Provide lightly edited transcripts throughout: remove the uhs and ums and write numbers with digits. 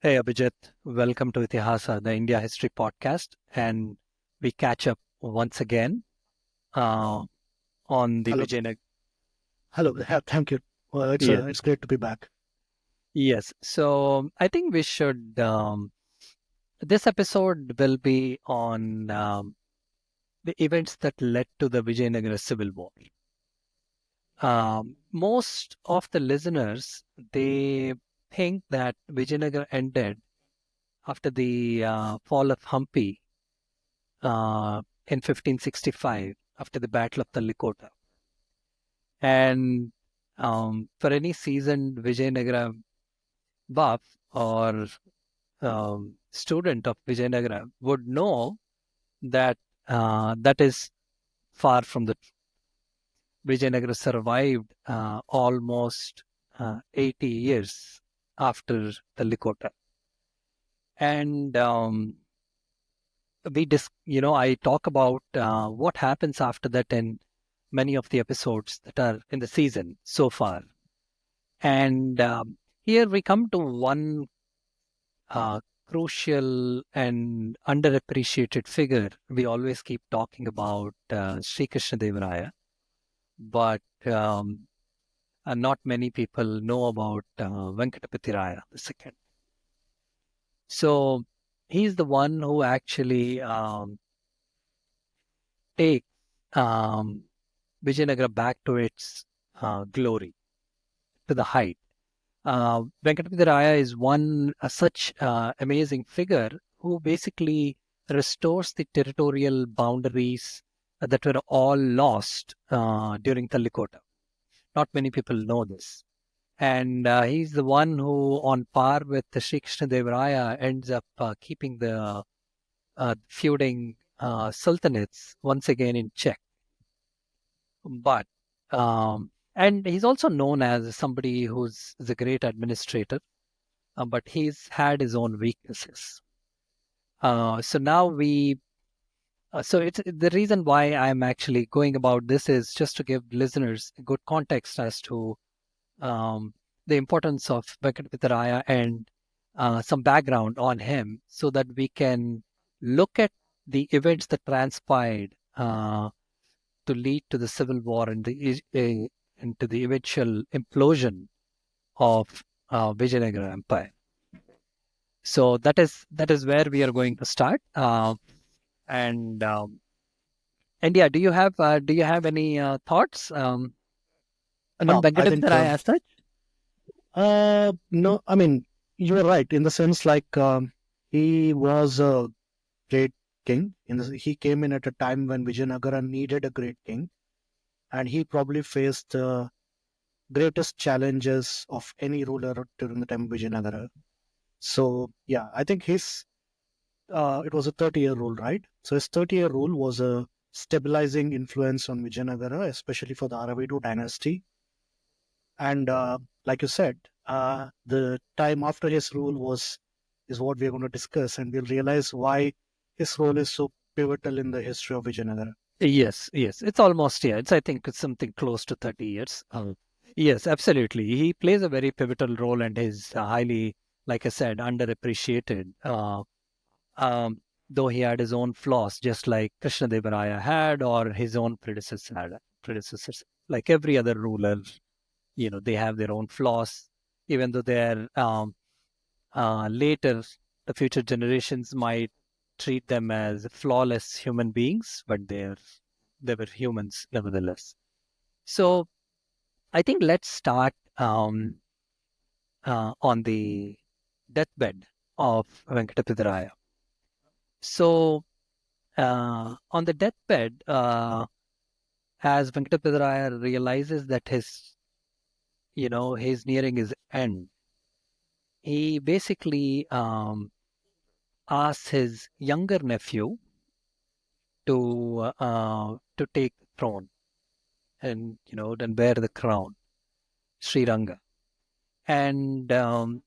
Hey Abhijit, welcome to Itihasa, the India History Podcast, and we catch up once again uh, on the Hello, Vijayanagara. hello. Thank you. Well, Yes, it's great to be back. yes. So I think we should. This episode will be on the events that led to the Vijayanagara Civil War. Most of the listeners they think that Vijayanagara ended after the fall of Hampi in 1565 after the Battle of the Likota. And for any seasoned Vijayanagara buff or student of Vijayanagara would know that that is far from the truth. Vijayanagara survived almost 80 years after the Likota. And I talk about what happens after that in many of the episodes that are in the season so far. And here we come to one uh, crucial and underappreciated figure. We always keep talking about Sri Krishnadevaraya, but not many people know about Venkatapati Raya II. So he's the one who actually takes Vijayanagara back to its glory, to the height. Venkatapati Raya is one such amazing figure who basically restores the territorial boundaries that were all lost during Tallikota. Not many people know this. And he's the one who, on par with the Sri Krishnadevaraya, ends up keeping the feuding sultanates once again in check. But and he's also known as somebody who's a great administrator, but he's had his own weaknesses. So now so it's the reason why I'm actually going about this is just to give listeners a good context as to um, the importance of Venkatapati and some background on him, so that we can look at the events that transpired to lead to the civil war and into the eventual implosion of Vijayanagara Empire. So that is where we are going to start. And yeah, do you have any thoughts on No, I think Venkatapati as such? no. I mean, you're right in the sense like he was a great king. He came in at a time when Vijayanagara needed a great king, and he probably faced the greatest challenges of any ruler during the time of Vijayanagara. So yeah, I think his it was a 30-year rule, right? So his 30-year rule was a stabilizing influence on Vijayanagara, especially for the Aravidu dynasty. And like you said, the time after his rule is what we're going to discuss, and we'll realize why his role is so pivotal in the history of Vijayanagara. Yes, yes. It's almost, yeah. I think it's something close to 30 years. Yes, absolutely. He plays a very pivotal role and is highly, like I said, underappreciated. Though he had his own flaws, just like Krishnadevaraya had, or his own predecessors. Like every other ruler, they have their own flaws, even though they're later, the future generations might treat them as flawless human beings, but they were humans nevertheless. So I think let's start on the deathbed of Venkatapidaraya. So on the deathbed, as Venkatapidaraya realizes that he's nearing his end, he basically asks his younger nephew to take the throne and then bear the crown, Sri Ranga. And the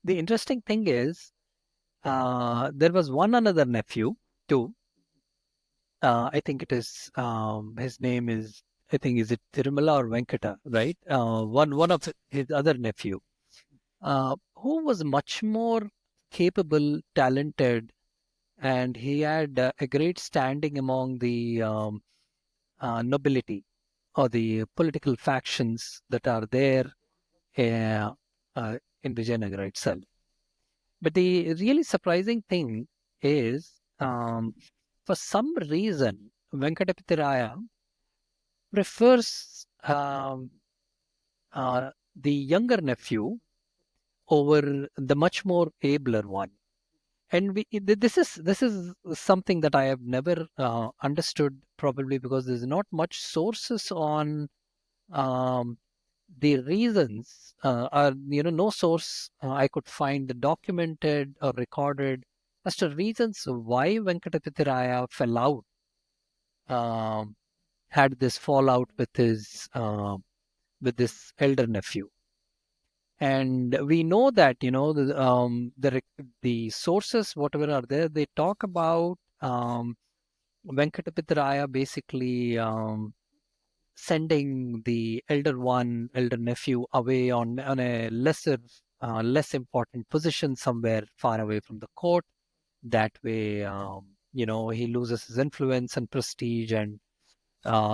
interesting thing is, there was one another nephew too. I think it is his name is, I think, is it Tirumala or Venkata, right? One of his other nephew, who was much more capable, talented, and he had a great standing among the nobility or the political factions that are there uh, in Vijayanagara itself. But the really surprising thing is, for some reason, Venkatapati Raya prefers the younger nephew over the much more abler one. And this is something that I have never understood, probably because there's not much sources on um, the reasons, are no source I could find documented or recorded as to reasons why Venkatapati Raya fell out, um, had this fallout with this elder nephew. And we know that the sources whatever are there, they talk about Venkatapati Raya basically sending the elder nephew away on a less important position somewhere far away from the court. That way, he loses his influence and prestige, and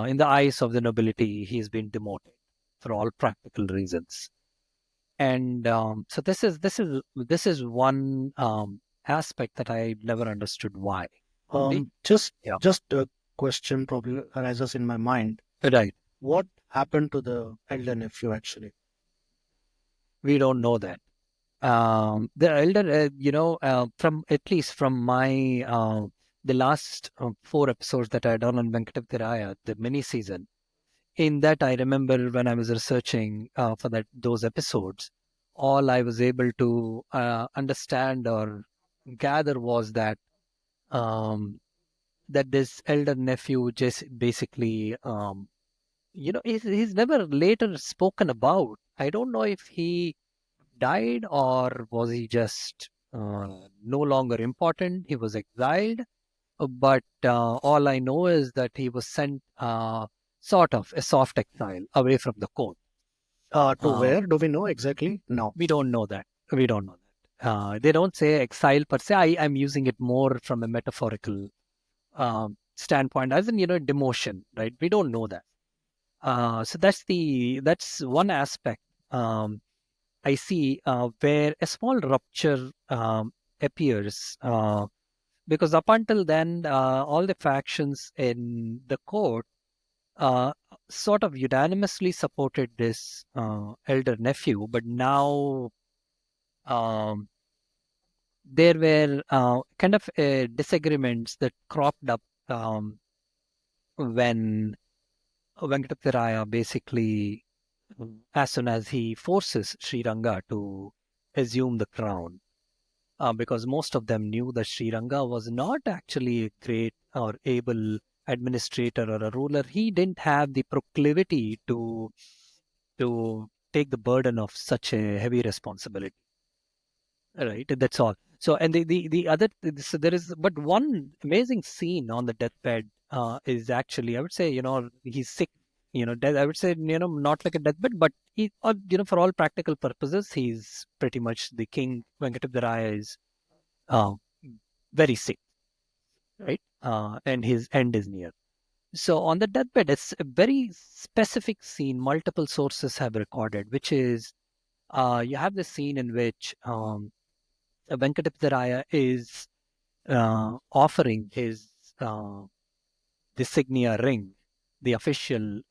in the eyes of the nobility, he's been demoted for all practical reasons. And so this is one aspect that I never understood why. The- Just yeah, just a question probably arises in my mind. right. What happened to the elder nephew actually? We don't know that. The elder, from at least from my the last four episodes that I done on Venkatapati, the mini season. In that, I remember when I was researching for those episodes, all I was able to understand or gather was um, that this elder nephew just basically, he's never later spoken about. I don't know if he died or was he just no longer important. He was exiled, but all I know is that he was sent sort of a soft exile away from the court. To Uh, where? Do we know exactly? No. we don't know that. We don't know that. They don't say exile per se. I'm using it more from a metaphorical standpoint, as in demotion, right? We don't know that. So that's one aspect. I see where a small rupture appears, because up until then, all the factions in the court uh, sort of unanimously supported this elder nephew, but now um, there were kind of disagreements that cropped up when Venkatapati basically, as soon as he forces Sri Ranga to assume the crown, because most of them knew that Sri Ranga was not actually a great or able administrator or a ruler. He didn't have the proclivity to take the burden of such a heavy responsibility. Right, that's all. So, and the other, so there is, but one amazing scene on the deathbed is actually, I would say, he's sick, death, I would say, not like a deathbed, but for all practical purposes, he's pretty much the king. Venkatapati is uh, very sick, right? And his end is near. So on the deathbed, it's a very specific scene. Multiple sources have recorded, which is you have the scene in which Venkatapati is offering his uh, designia ring, the official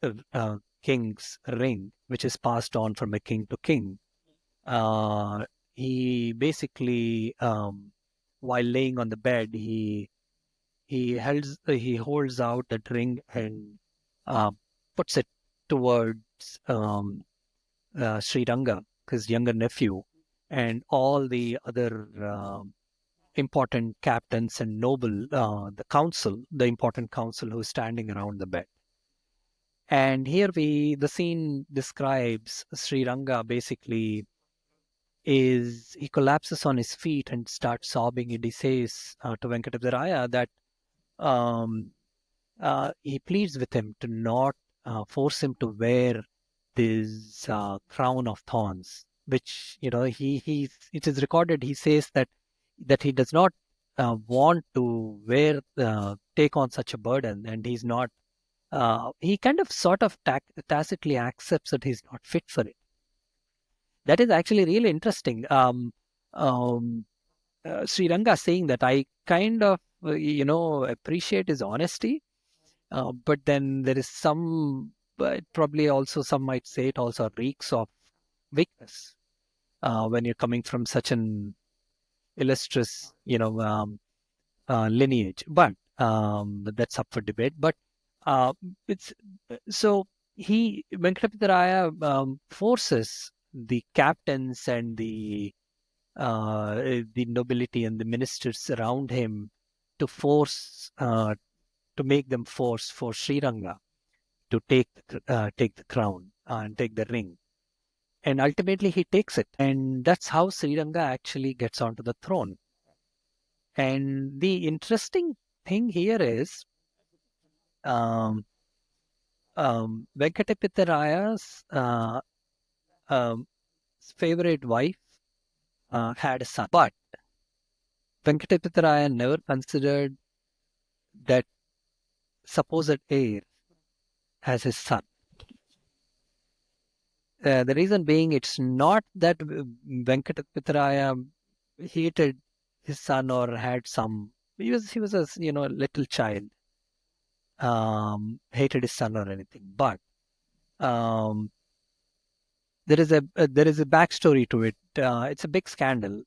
king's ring, which is passed on from a king to king. Uh, he basically, while laying on the bed, he holds out that ring and uh, puts it towards Sri Ranga, his younger nephew, and all the other important captains and noble, the important council who's standing around the bed. And here the scene describes Sri Ranga basically he collapses on his feet and starts sobbing. And he says to Venkatapati that um, he pleads with him to not force him to wear this crown of thorns, which it is recorded. He says that he does not want to take on such a burden, and he's not. He kind of sort of tacitly accepts that he's not fit for it. That is actually really interesting. Um, Sri Ranga saying that I kind of appreciate his honesty, but then there is but probably also some might say it also reeks of weakness when you're coming from such an illustrious, lineage. But that's up for debate. But uh, it's so he Venkatapati Raya forces the captains and the nobility and the ministers around him to make them force for Sri Ranga to take the crown and take the ring. And ultimately, he takes it, and that's how Sri Ranga actually gets onto the throne. And the interesting thing here is Venkatapati Raya's favorite wife had a son, but Venkatapati Raya never considered that supposed heir as his son. The reason being, it's not that Venkatapati Raya hated his son or had some. He was a little child, hated his son or anything, but um, there is a backstory to it. It's a big scandal.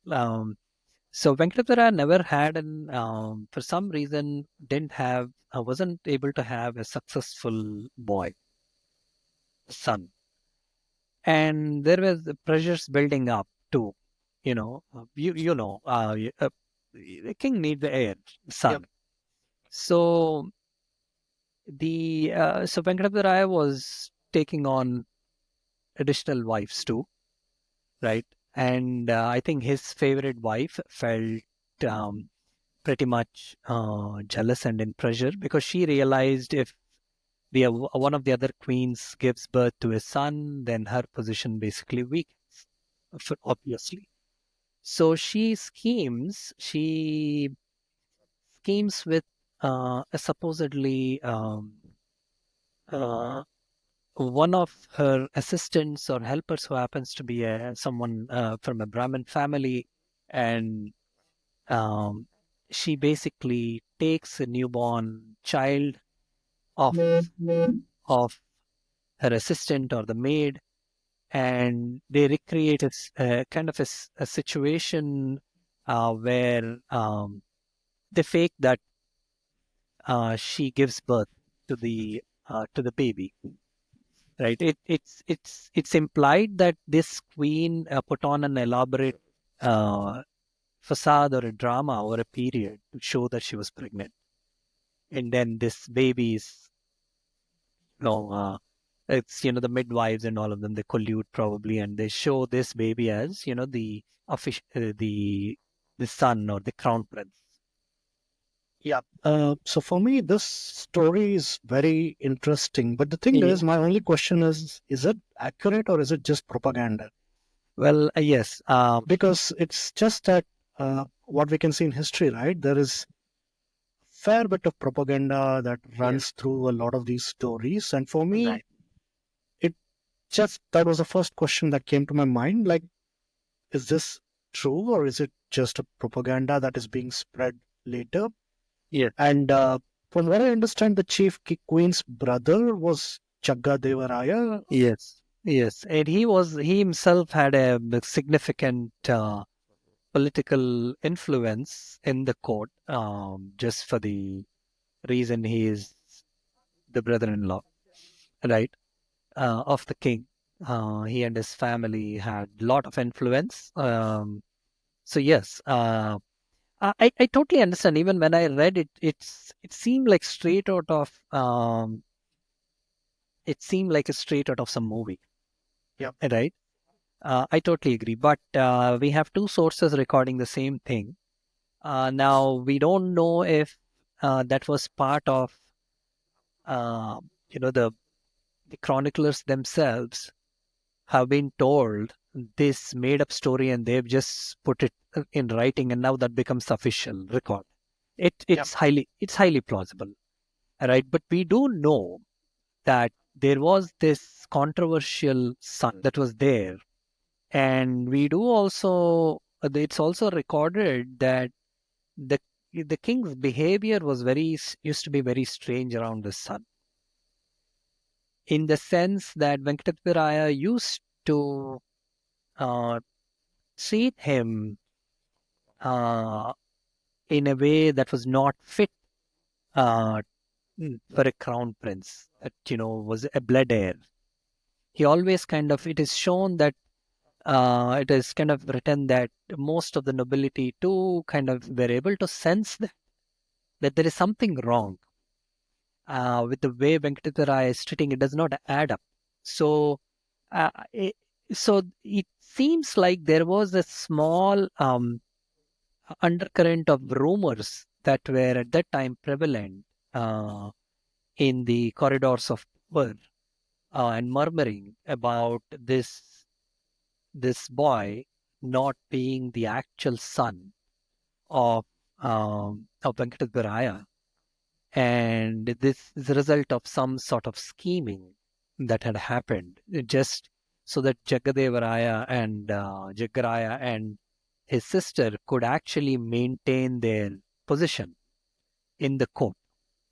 So Venkatapati never had for some reason didn't have wasn't able to have a successful boy son, and there was the pressures building up too. The king needs the heir Yep. son. So Venkatapati Raya was taking on additional wives too, right? And I think his favorite wife felt um, pretty much jealous and in pressure because she realized if one of the other queens gives birth to a son, then her position basically weakens, obviously. So she schemes with a supposedly uh, one of her assistants or helpers who happens to be someone from a Brahmin family, and um, she basically takes a newborn child of of her assistant or the maid, and they recreate kind of a situation where they fake that she gives birth to the baby. Right? It's implied that this queen put on an elaborate uh, facade or a drama over a period to show that she was pregnant, and then this baby is no, it's the midwives and all of them, they collude probably, and they show this baby as the official the son or the crown prince. Yeah. So for me, this story is very interesting. But the thing Yeah. is, my only question is it accurate or is it just propaganda? Well, yes. Because it's just that what we can see in history, right? There is fair bit of propaganda that Yes. runs through a lot of these stories. And for me, Right. it just that was the first question that came to my mind. Like, is this true or is it just a propaganda that is being spread later? Yes. And from what I understand, the queen's brother was Chagga Devaraya. Yes. Yes. And he himself had a significant political influence in the court, just for the reason he is the brother-in-law, right? Of the king. He and his family had a lot of influence. So yes, I totally understand. Even when I read it, it seemed like straight out of some movie, Yep. right? I totally agree. But we have two sources recording the same thing. Now we don't know if that was part of uh, the chroniclers themselves have been told this made up story and they've just put it in writing, and now that becomes official record. Yep. It's highly plausible, right? But we do know that there was this controversial son that was there, and we do also it's also recorded that the the king's behavior was used to be very strange around the son, in the sense that Venkatapati Raya used to uh, treat him uh, in a way that was not fit uh, for a crown prince, that was a blood heir. He always kind of, it is shown that it is kind of written that most of the nobility too kind of were able to sense that there is something wrong with the way Venkataraya is treating. It does not add up. So, uh, it, so it seems like there was a small undercurrent of rumors that were at that time prevalent uh, in the corridors of power, and murmuring about this boy not being the actual son of Venkatapati, and this is a result of some sort of scheming that had happened, just so that Jaggaraya and his sister could actually maintain their position in the court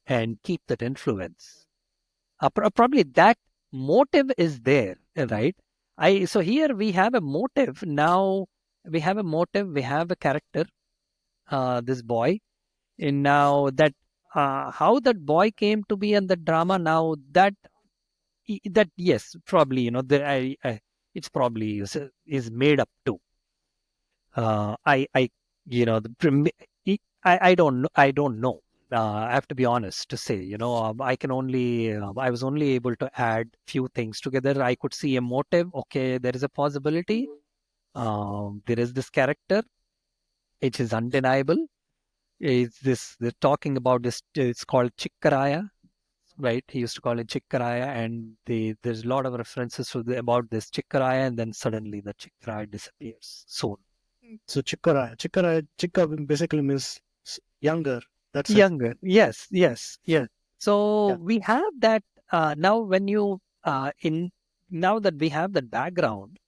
and keep that influence. Probably that motive is there, right? So here we have a motive now. We have a motive. We have a character, this boy, and now that how that boy came to be in the drama, now that yes, probably it's probably is made up too. I I don't know. I don't know. I have to be honest to say, I can only, I was only able to add few things together. I could see a motive. Okay, there is a possibility. There is this character. It is undeniable. Is this, they're talking about this, it's called Chikkaraya, right? He used to call it Chikkaraya, and there's a lot of references about this Chikkaraya, and then suddenly the Chikkaraya disappears soon. So Chikka basically means younger. That's it. Younger, yes, yes, yes. So Yeah. we have that now. When you in now that we have that background,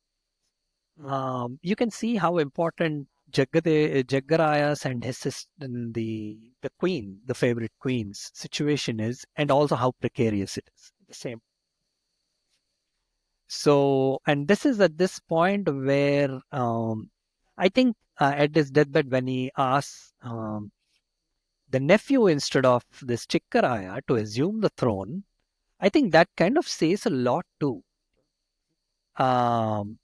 you can see how important Jaggaraya's and his sister, the queen, the favorite queen's situation is, and also how precarious it is. The same. So, and this is at this point where I think at his deathbed, when he asks the nephew instead of this Chikkaraya to assume the throne, I think that kind of says a lot too. Um,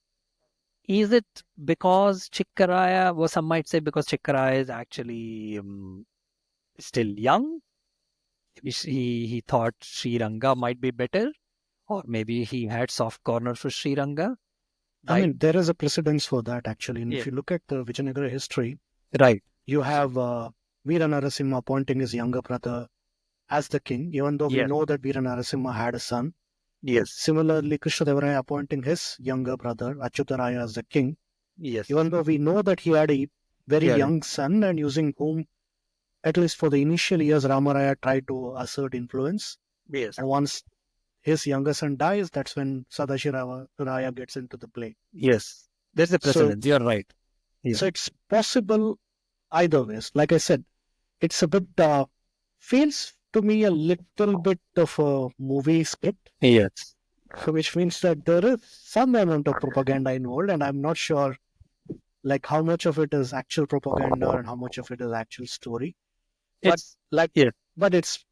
is it because Chikkaraya, well, some might say because Chikkaraya is actually still young? He thought Sri Ranga might be better, or maybe he had soft corner for Sri Ranga, I right? mean, there is a precedence for that actually. And Yeah. if you look at the Vijayanagara history, Right. you have Veera Narasimha appointing his younger brother as the king, even though we Yes. know that Veera Narasimha had a son. Yes. Similarly, Krishnadevaraya appointing his younger brother Achyutaraya as the king, Yes. even though we know that he had a very Yeah. young son and using whom, at least for the initial years, Ramaraya tried to assert influence. Yes. And once his younger son dies, that's when Sadashirava Raya gets into the play. Yes. There's a So, precedent. You're right. Yeah. so it's possible either ways. Like I said, it's a bit feels to me a little bit of a movie script, Yes. which means that there is some amount of propaganda involved, and I'm not sure like how much of it is actual propaganda and how much of it is actual story. But It's like, yeah. but it's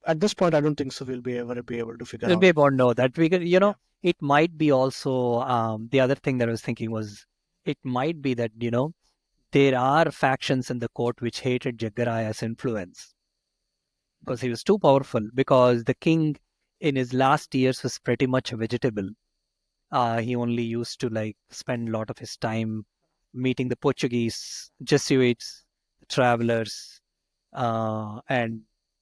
at this point, I don't think so. We'll be ever be able to figure out. We won't know that. We could, Yeah, it might be also the other thing that I was thinking was it might be that there are factions in the court which hated Jaggaraya's influence because he was too powerful. Because the king in his last years was pretty much a vegetable. He only used to like spend a lot of his time meeting the Portuguese Jesuits, travelers, and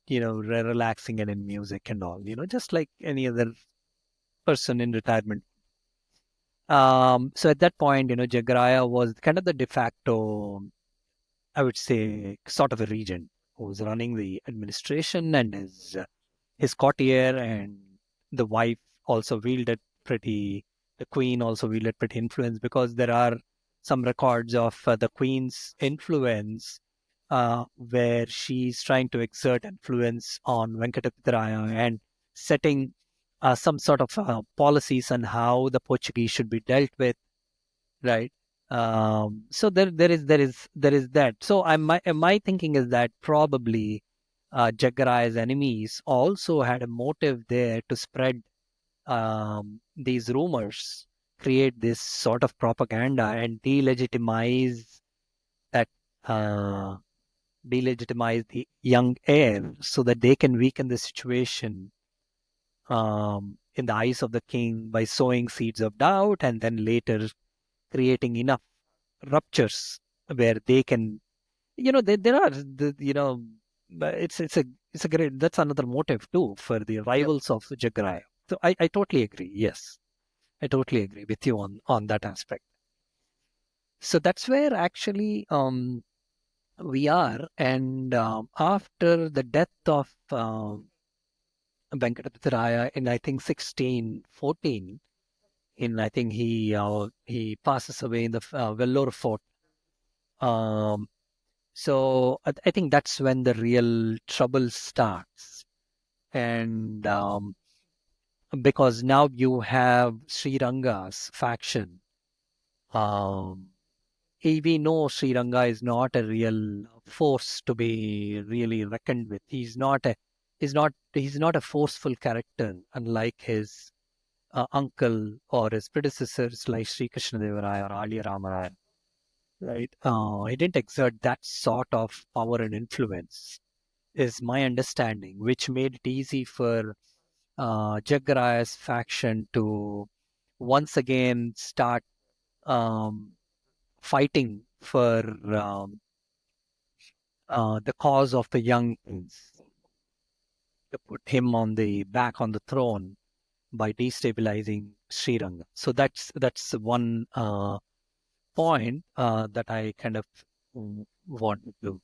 relaxing and in music and all. Just like any other person in retirement. So at that point, Jagraya was kind of the de facto, I would say, sort of a regent who was running the administration, and his courtier and the wife also wielded pretty, the queen also wielded pretty influence, because there are some records of the queen's influence where she's trying to exert influence on Venkatapati and setting some sort of policies on how the Portuguese should be dealt with, right? So there is that. So my thinking is that probably Jagarai's enemies also had a motive there to spread these rumors, create this sort of propaganda, and that uh, delegitimize the young heir, so that they can weaken the situation in the eyes of the king by sowing seeds of doubt, and then later creating enough ruptures where they can, there are but it's a great, that's another motive too for the Yep. rivals of Jagraya. So I totally agree. Yes, I totally agree with you on that aspect. So that's where actually we are. And after the death of Venkatapati Raya in, I think, 1614, in, I think, he passes away in the Vellore fort. um, So I think that's when the real trouble starts. And because now you have Sri Ranga's faction. Um, we know Sri Ranga is not a real force to be really reckoned with. He's not a forceful character, unlike his uncle or his predecessors like Sri Krishnadevaraya or Ali Ramaraya. Right? He didn't exert that sort of power and influence, is my understanding, which made it easy for Jagraya's faction to once again start um, fighting for the cause of the young prince, to put him back on the throne by destabilizing Sriranga. So that's one point that I kind of wanted to.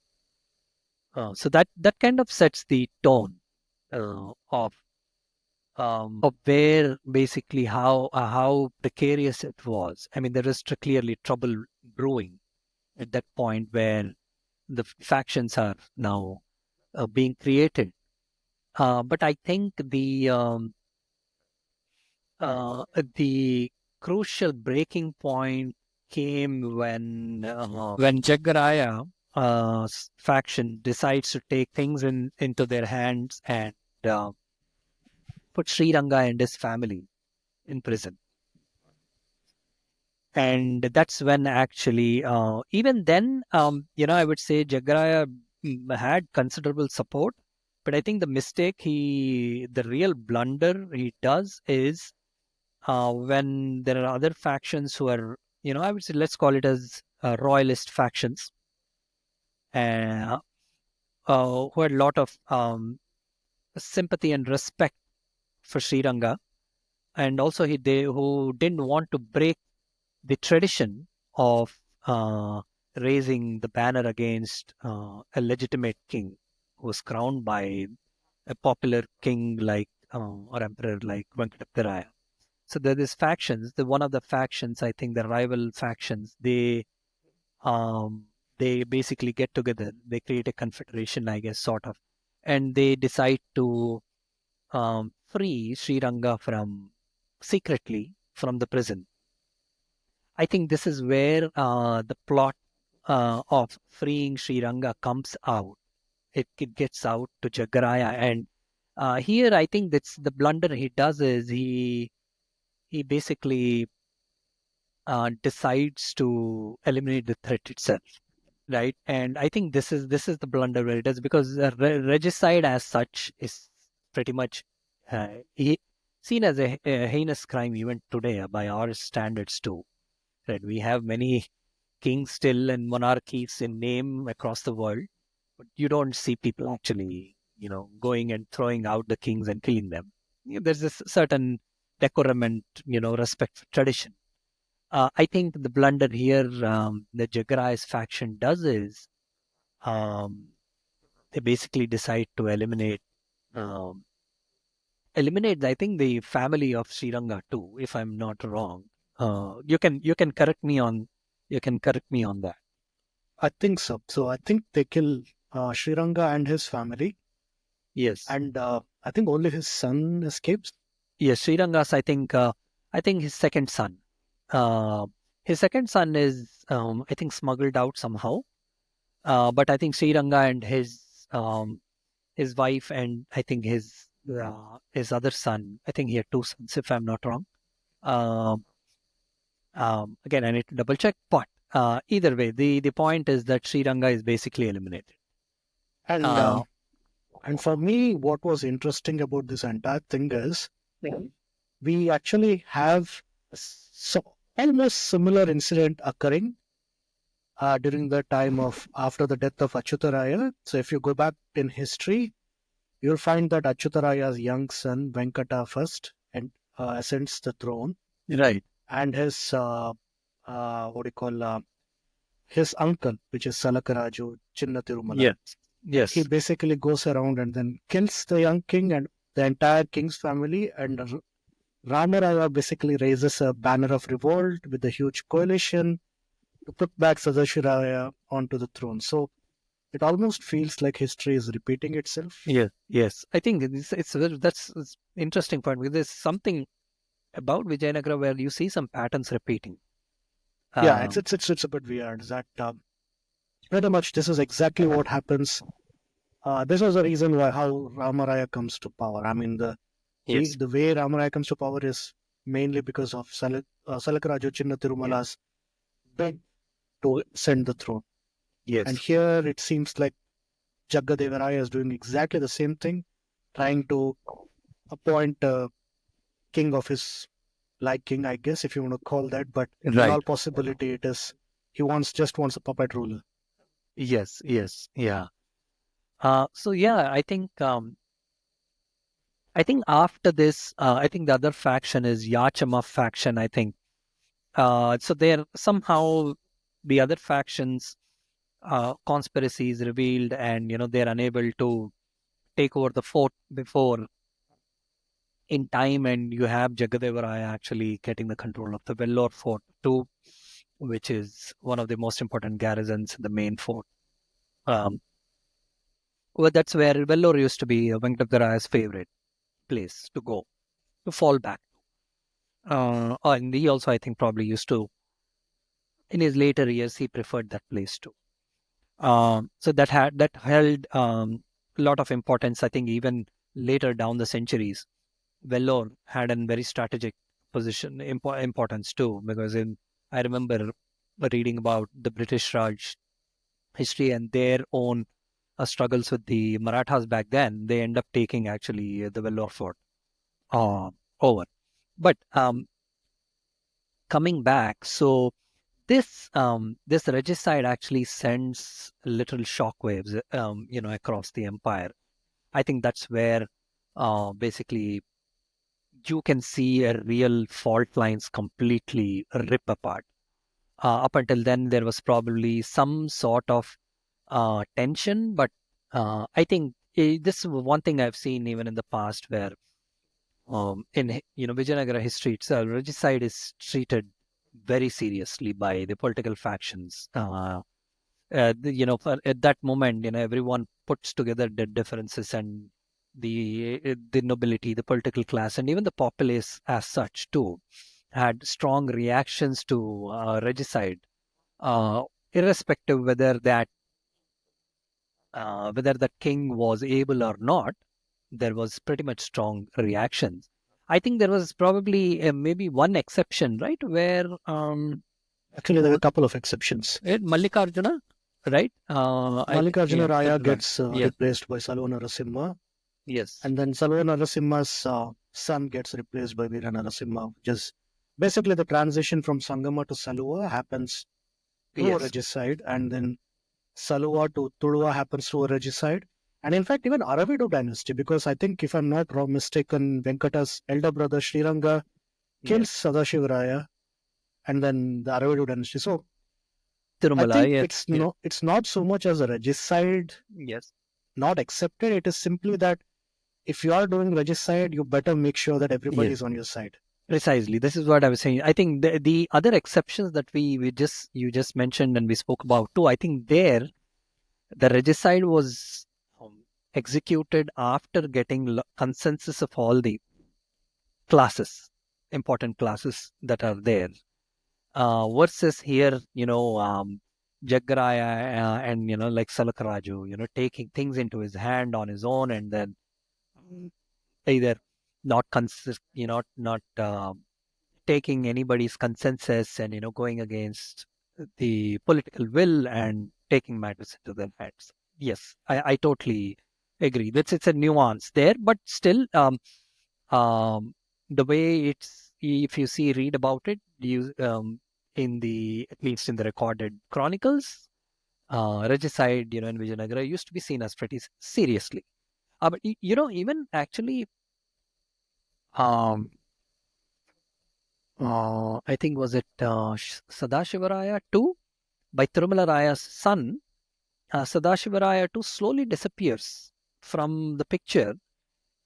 So that kind of sets the tone of where basically how precarious it was. I mean, there is clearly trouble brewing at that point where the factions are now being created. But I think the crucial breaking point came when Jaggaraya faction decides to take things into their hands and uh, put Sri Ranga and his family in prison. And that's when actually, even then, I would say Jaggaraya had considerable support. But I think the real blunder he does is when there are other factions who are, I would say, let's call it as royalist factions, uh, who had a lot of sympathy and respect for Sri Ranga, and also who didn't want to break the tradition of raising the banner against a legitimate king who was crowned by a popular king like or emperor like Venkatapati. So there is factions. One of the factions, I think, the rival factions, they basically get together. They create a confederation, I guess, sort of, and they decide to free Sri Ranga from secretly from the prison. I think this is where the plot of freeing Sri Ranga comes out. It gets out to Jagaraya, and here I think that's the blunder he does is he basically decides to eliminate the threat itself, right? And I think this is the blunder where it does, because regicide as such is pretty much seen as a heinous crime even today by our standards too. Right? We have many kings still and monarchies in name across the world, but you don't see people actually, going and throwing out the kings and killing them. There's this certain decorum and respect for tradition. I think the blunder here the Jagarai's faction does is um, they basically decide to um, eliminate. I think the family of Sriranga too, if I'm not wrong. You can correct me on that. I think so. So I think they kill Sriranga and his family, Yes, and I think only his son escapes. yes, Srirangas. I think his second son. Uh, his second son is I think smuggled out somehow. But I think Sriranga and his wife and I think his other son. I think he had two sons, if I'm not wrong. Um, again, I need to double check, but either way, the point is that Sriranga is basically eliminated. And Uh, and for me, what was interesting about this entire thing is Mhm. we actually have so almost similar incident occurring during the time of after the death of Achyutaraya. So if you go back in history, you'll find that Achyutaraya's young son Venkata first and ascends the throne, right. and his what do you call his uncle, which is Salakaraju Chinna Tirumala. Yes. He Yes. basically goes around and then kills the young king and the entire king's family, and Ramaraya basically raises a banner of revolt with a huge coalition to put back Sadashiraya onto the throne. So it almost feels like history is repeating itself. Yes. Yes. I think that's interesting point because there's something about Vijayanagara where you see some patterns repeating. Yeah, it's Um, it's it's, it's a bit weird that pretty much this is exactly what happens. This was the reason why how Ramaraya comes to power. I mean yes. the way Ramaraya comes to power is mainly because of Salakaraju Chinna Tirumala's bid to send the throne. And Yes. here it seems like Jagadevaraya is doing exactly the same thing, trying to appoint a king of his liking, I guess, if you want to call that. But in all Right. possibility, it is he wants a puppet ruler. Yes. Yes. Yeah. So yeah, I think after this, I think the other faction is Yachama faction. I think so. They're somehow the other factions conspiracy is revealed, and they're unable to take over the fort before in time, and you have Jagadevaraya actually getting the control of the Vellore fort too, which is one of the most important garrisons in the main fort. Um, well, that's where Vellore used to be Venkatapati favorite place to go to fall back. And he also, I think, probably used to in his later years he preferred that place too. So that held a lot of importance. I think even later down the centuries, Vellore had a very strategic importance too, because I remember reading about the British Raj history and their own struggles with the Marathas back then. They end up taking actually the Vellore fort uh, over. But coming back, so this regicide actually sends little shockwaves, across the empire. I think that's where basically you can see a real fault lines completely rip apart. Up until then, there was probably some sort of tension, but I think this is one thing I've seen even in the past where Vijayanagara history itself, regicide is treated very seriously by the political factions. At that moment, everyone puts together the differences and the nobility, the political class, and even the populace as such too had strong reactions to regicide, uh, irrespective whether the king was able or not. There was pretty much strong reactions. I think there was probably maybe one exception, right, where Actually, there are a couple of exceptions. Mallikarjuna, right? I think Mallikarjuna yeah, Raya that's right. gets Yes, replaced by Salva Narasimha, yes, and then Salva Narasimha's son gets replaced by Veera Narasimha. Just basically the transition from Sangama to Saluva happens through a yes, regicide, and then Saluva to Tuluva happens through a regicide. And in fact, even Aravidu dynasty, because I think, if I'm not mistaken, Venkata's elder brother Sriranga kills yes, Sadashivaraya, and then the Aravalli dynasty. So I Tirumala, think yes. it's not so much as a regicide Yes. not accepted. It is simply that if you are doing regicide, you better make sure that everybody Yes. is on your side. Precisely. This is what I was saying. I think the other exceptions that we just you just mentioned and we spoke about too, I think there the regicide was executed after getting consensus of all the classes, important classes that are there. Versus here, Jaggaraya and like Salakaraju, taking things into his hand on his own and then either not not taking anybody's consensus and going against the political will and taking matters into their hands. Yes, I totally agree. It's a nuance there, but still, um, the way it's if you see read about it, you in the at least in the recorded chronicles, regicide, in Vijayanagara used to be seen as pretty seriously. But even actually, um, I think was it Sadashivaraya II by Tirumala Raya's son, Sadashivaraya II slowly disappears from the picture.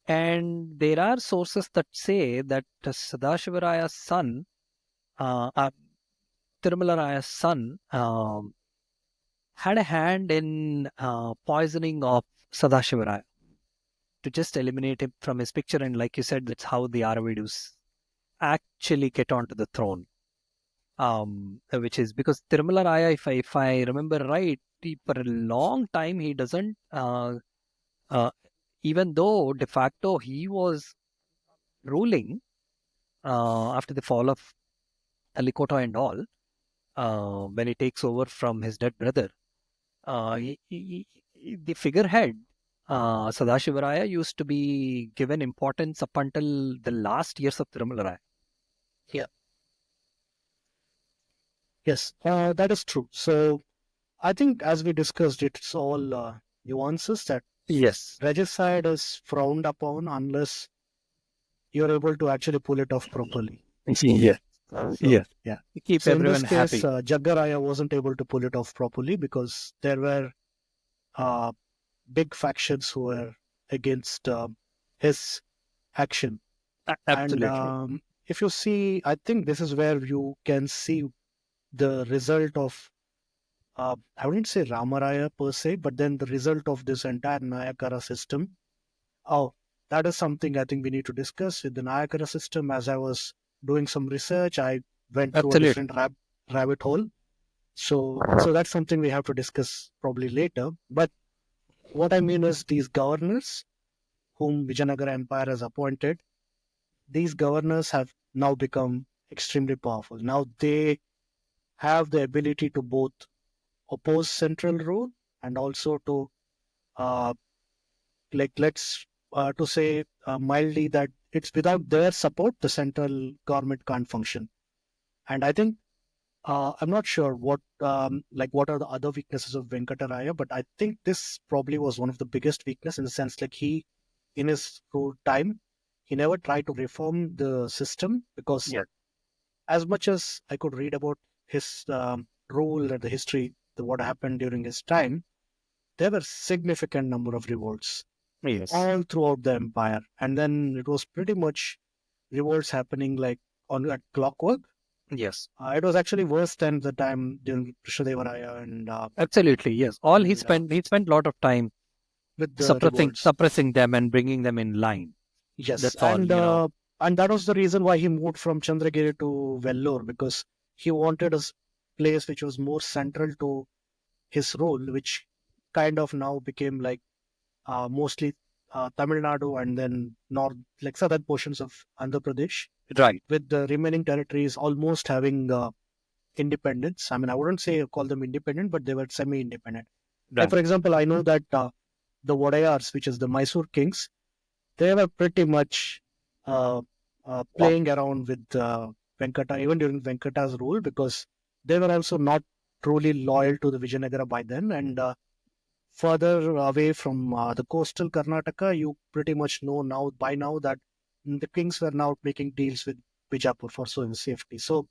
And there are sources that say that Sadashivaraya's son, Tirumala Raya's son, had a hand in poisoning of Sadashivaraya to just eliminate him from his picture. And like you said, that's how the Aravidus actually get onto the throne. Which is because Tirumala Raya, if I remember right, for a long time he doesn't, uh, even though de facto he was ruling after the fall of Alikota and all, when he takes over from his dead brother, the figurehead, Sadashivaraya, used to be given importance up until the last years of Tirumala Raya. Yeah. Yes, that is true. So I think as we discussed, it's all nuances that Yes. regicide is frowned upon unless you're able to actually pull it off properly. Yeah. So Yeah. yeah. Keep So in this everyone case, happy. Jaggaraya wasn't able to pull it off properly because there were uh, big factions who were against his action. And Absolutely. if you see, I think this is where you can see the result of, I wouldn't say Ramaraya per se, but then the result of this entire Nayakara system. Oh, that is something I think we need to discuss with the Nayakara system. As I was doing some research, I went through a Absolutely. different rabbit hole. So that's something we have to discuss probably later. But what I mean is these governors whom Vijayanagara Empire has appointed, these governors have now become extremely powerful. Now they have the ability to both oppose central rule and also to uh, like let's to say mildly that it's without their support the central government can't function. And I think I'm not sure what are the other weaknesses of Venkataraya, but I think this probably was one of the biggest weakness in the sense like he in his whole time he never tried to reform the system because Yes. as much as I could read about his role and the history, what happened during his time, there were significant number of revolts Yes. all throughout the empire, and then it was pretty much revolts happening like on at clockwork. Yes. It was actually worse than the time during Krishnadevaraya Absolutely. Yes. All he and spent he spent a lot of time with the suppressing revolts. suppressing them and bringing them in line. Yes, That's all. and that was the reason why he moved from Chandragiri to Vellore because he wanted a place which was more central to his role, which kind of now became like mostly Tamil Nadu and then north, like southern portions of Andhra Pradesh, Right. with the remaining territories almost having independence. I mean, I wouldn't say call them independent, but they were semi-independent. Like Right. for example, I know that the Wadayars, which is the Mysore kings, they were pretty much uh, Wow. playing around with Venkata even during Venkata's rule because they were also not truly loyal to the Vijayanagara by then. And further away from the coastal Karnataka, you pretty much know now by now that the kings were now making deals with Bijapur for so safety. So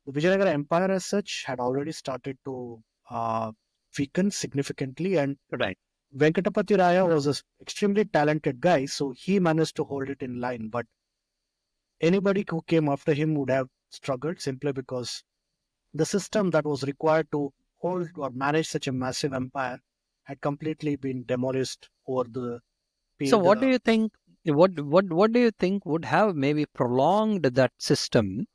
the Vijayanagara Empire as such had already started to uh, weaken significantly, and Right. Venkatapati Raya was an extremely talented guy, so he managed to hold it in line. But anybody who came after him would have struggled simply because the system that was required to hold or manage such a massive empire had completely been demolished over the So period. what do you think? What do you think would have maybe prolonged that system,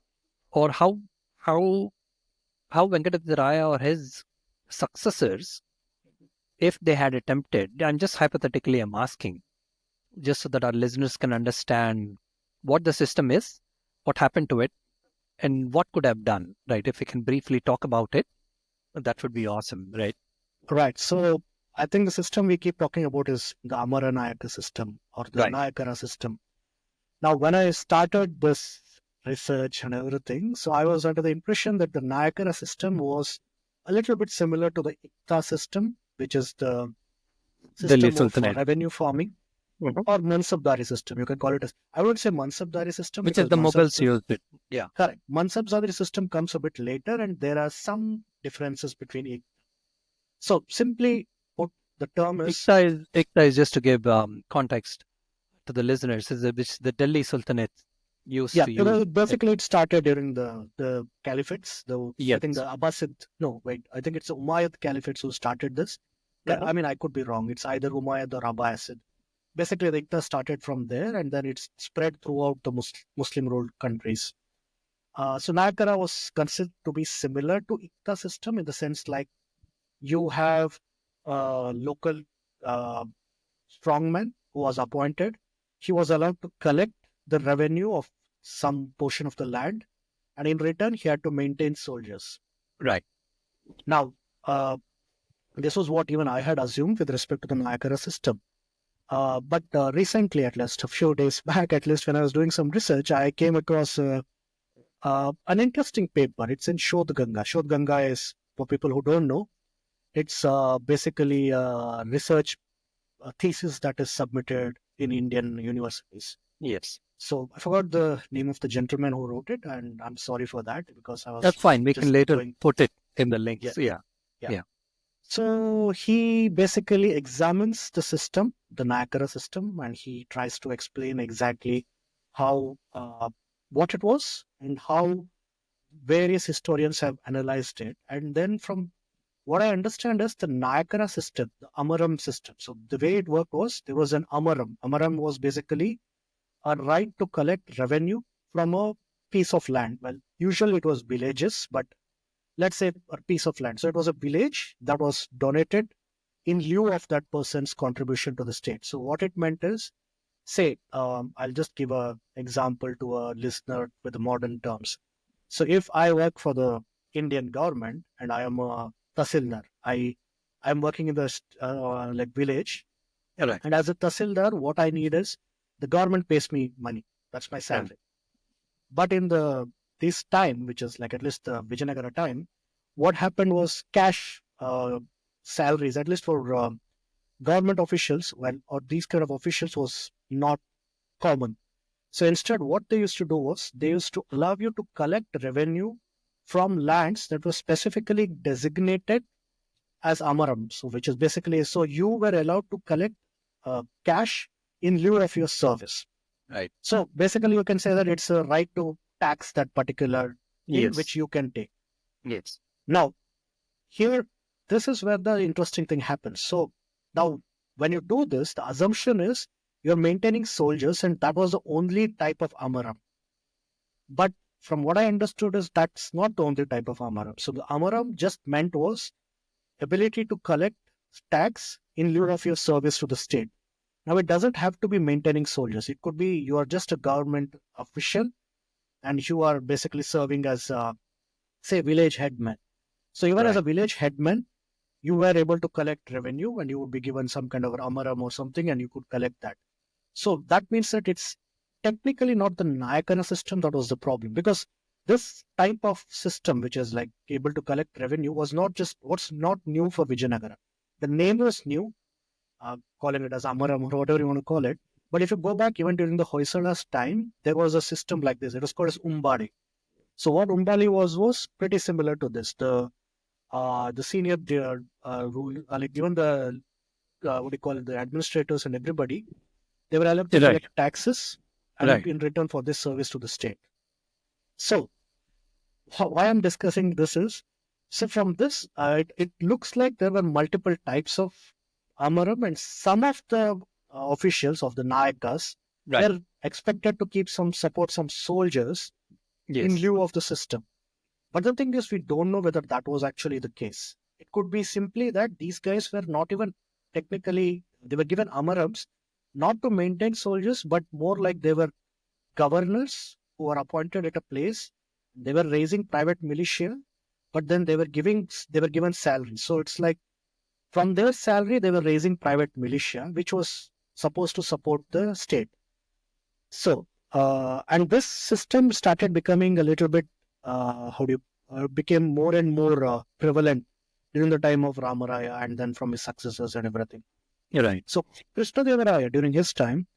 or how how Venkatapati Raya or his successors, if they had attempted? I'm just hypothetically I'm asking, just so that our listeners can understand what the system is, what happened to it, and what could have done. Right? If we can briefly talk about it, that would be awesome. Right? Right. So I think the system we keep talking about is the Amaranayaka system or the Right. Nayakara system. Now, when I started this research and everything, so I was under the impression that the Nayakara system was a little bit similar to the Ikta system, which is the Delhi system of Sultanate, revenue farming, Mhm. or Mansabdari system. You can call it as, I would say Mansabdari system which is because the Mughals used it. Yeah. correct. Mansabdari system comes a bit later and there are some differences between it. So simply put, the term is, Ikta is just to give context to the listeners, is which the Delhi Sultanate used yeah, to use. basically it started during the caliphates. I think Yes. the Abbasid, no, wait, I think it's the Umayyad caliphates who started this. Uh-huh. I mean, I could be wrong. It's either Umayyad or Abbasid. Basically, the Ikta started from there and then it's spread throughout the Muslim ruled countries. So Nayakara was considered to be similar to Ikta system in the sense like you have a local uh, strongman who was appointed. He was allowed to collect the revenue of some portion of the land, and in return, he had to maintain soldiers. Right. Now, this was what even I had assumed with respect to the Nayakara system. But recently, at least a few days back, at least when I was doing some research, I came across an interesting paper. It's in Shodh Ganga. Shodh Ganga is, for people who don't know, it's basically a research thesis that is submitted in Indian universities. Yes. So I forgot the name of the gentleman who wrote it, and I'm sorry for that because I was That's fine. We can just later going. put it in the Yeah, links. Yeah. yeah. Yeah. So he basically examines the system, the Nayakara system, and he tries to explain exactly how what it was and how various historians have analyzed it. And then from what I understand is the Nayakara system, the Amaram system. So the way it worked was there was an Amaram. Amaram was basically a right to collect revenue from a piece of land. Well, usually it was villages, but let's say a piece of land. So it was a village that was donated in lieu of that person's contribution to the state. So what it meant is, say, I'll just give a example to a listener with the modern terms. So if I work for the Indian government and I am a tahsildar, I'm working in the like village, All right. and as a tahsildar, what I need is the government pays me money. That's my Yeah. salary. But in the this time, which is like at least the Vijayanagara time, what happened was cash salaries, at least for government officials, well, or these kind of officials was not common. So instead, what they used to do was they used to allow you to collect revenue from lands that were specifically designated as amaram. So which is basically, so you were allowed to collect cash in lieu of your service. Right. So basically, you can say that it's a right to tax that particular thing which Yes. you can take. Yes. Now, here, this is where the interesting thing happens. So now, when you do this, the assumption is you're maintaining soldiers, and that was the only type of amaram. But from what I understood is that's not the only type of amaram. So the amaram just meant was ability to collect tax in lieu of your service to the state. Now, it doesn't have to be maintaining soldiers. It could be you are just a government official and you are basically serving as, say, village headman. So even as Right. a village headman, you were able to collect revenue and you would be given some kind of amaram or something and you could collect that. So that means that it's technically not the Nayakara system that was the problem because this type of system, which is like able to collect revenue, was not just what's not new for Vijayanagara. The name was new, calling it as Amaram or whatever you want to call it. But if you go back even during the Hoysala's time, there was a system like this. It was called as Umbadi. So what Umbali was pretty similar to this. The senior rule, like even the what do you call it, the administrators and everybody, they were allowed to Right. collect taxes and Right. in return for this service to the state. So why I'm discussing this is, so from this, it looks like there were multiple types of Amaram, and some of the officials of the Nayakas Right. were expected to keep some soldiers in Yes. lieu of the system. But the thing is, we don't know whether that was actually the case. It could be simply that these guys were not even technically, they were given Amarams not to maintain soldiers, but more like they were governors who were appointed at a place. They were raising private militia, but then they were given salary. So it's like from their salary they were raising private militia, which was supposed to support the state. So and this system started becoming a little bit how do you became more and more prevalent during the time of Ramaraya and then from his successors and everything. You're right. So Krishnadevaraya during his time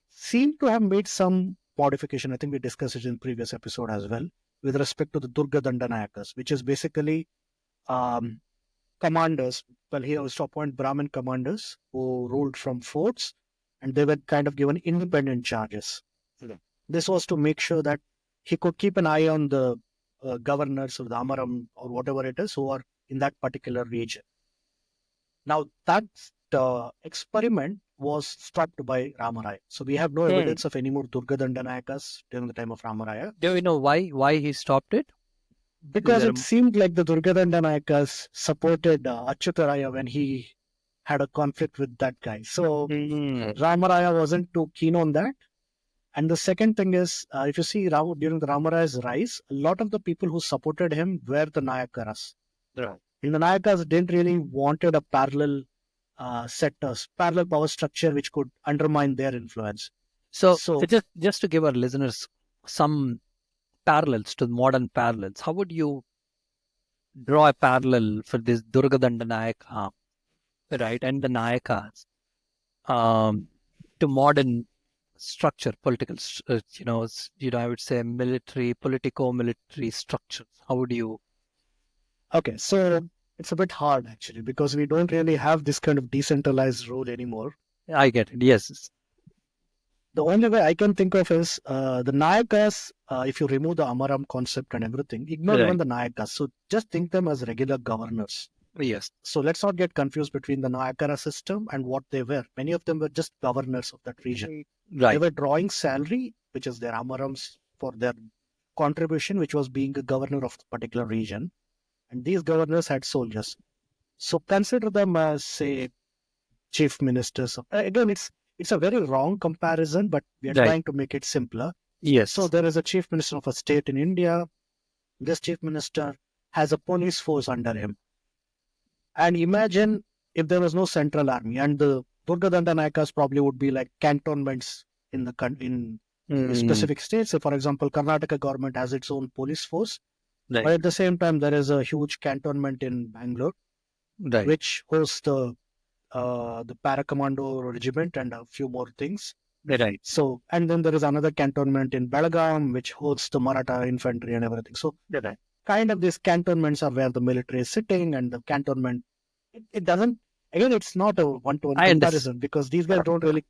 seem to have made some modification. I think we discussed it in previous episode as well with respect to the Durga Dandanayakas, which is basically um, commanders. Well, he was to appoint Brahmin commanders who ruled from forts, and they were kind of given independent charges. Yeah. This was to make sure that he could keep an eye on the governors or the Amaram or whatever it is who are in that particular region. Now that experiment was stopped by Ramaraya. So we have no Hmm. evidence of any more Durga Dandanayakas during the time of Ramaraya. Do you know why he stopped it? Is Because there it seemed like the Durga Dandanayakas supported Achyutaraya when he had a conflict with that guy. So Hmm. Ramaraya wasn't too keen on that. And the second thing is, if you see during the Ramaraya's rise, a lot of the people who supported him were the Nayakaras. Right. And the Nayakas didn't really wanted a parallel parallel power structure which could undermine their influence. So So, just to give our listeners some parallels to modern parallels, how would you draw a parallel for this Durga Dandanayaka, right, and the Nayakas um, to modern structure, political, I would say military, politico-military structures. How would you? okay, so it's a bit hard actually because we don't really have this kind of decentralized rule anymore. I get it. Yes. The only way I can think of is the Nayakas, if you remove the Amaram concept and everything, ignore even Right. the Nayakas. So just think them as regular governors. Yes. So let's not get confused between the Nayakara system and what they were. Many of them were just governors of that region. They Right. were drawing salary, which is their Amarams for their contribution, which was being a governor of the particular region. And these governors had soldiers. So consider them as, say, chief ministers. Again, it's a very wrong comparison, but we are Right. trying to make it simpler. So Yes. there is a chief minister of a state in India. This chief minister has a police force under him. And imagine if there was no central army, and the Durga Dandanayakas probably would be like cantonments in the in Mm, specific states. So, for example, Karnataka government has its own police force, but right. at the same time, there is a huge cantonment in Bangalore, Right. which hosts the para commando regiment and a few more things. Right. So, and then there is another cantonment in Belgaum, which hosts the Maratha infantry and everything. So, Right. kind of these cantonments are where the military is sitting, and the cantonment, it doesn't, again, it's not a one-to-one I understand. comparison because these guys don't really,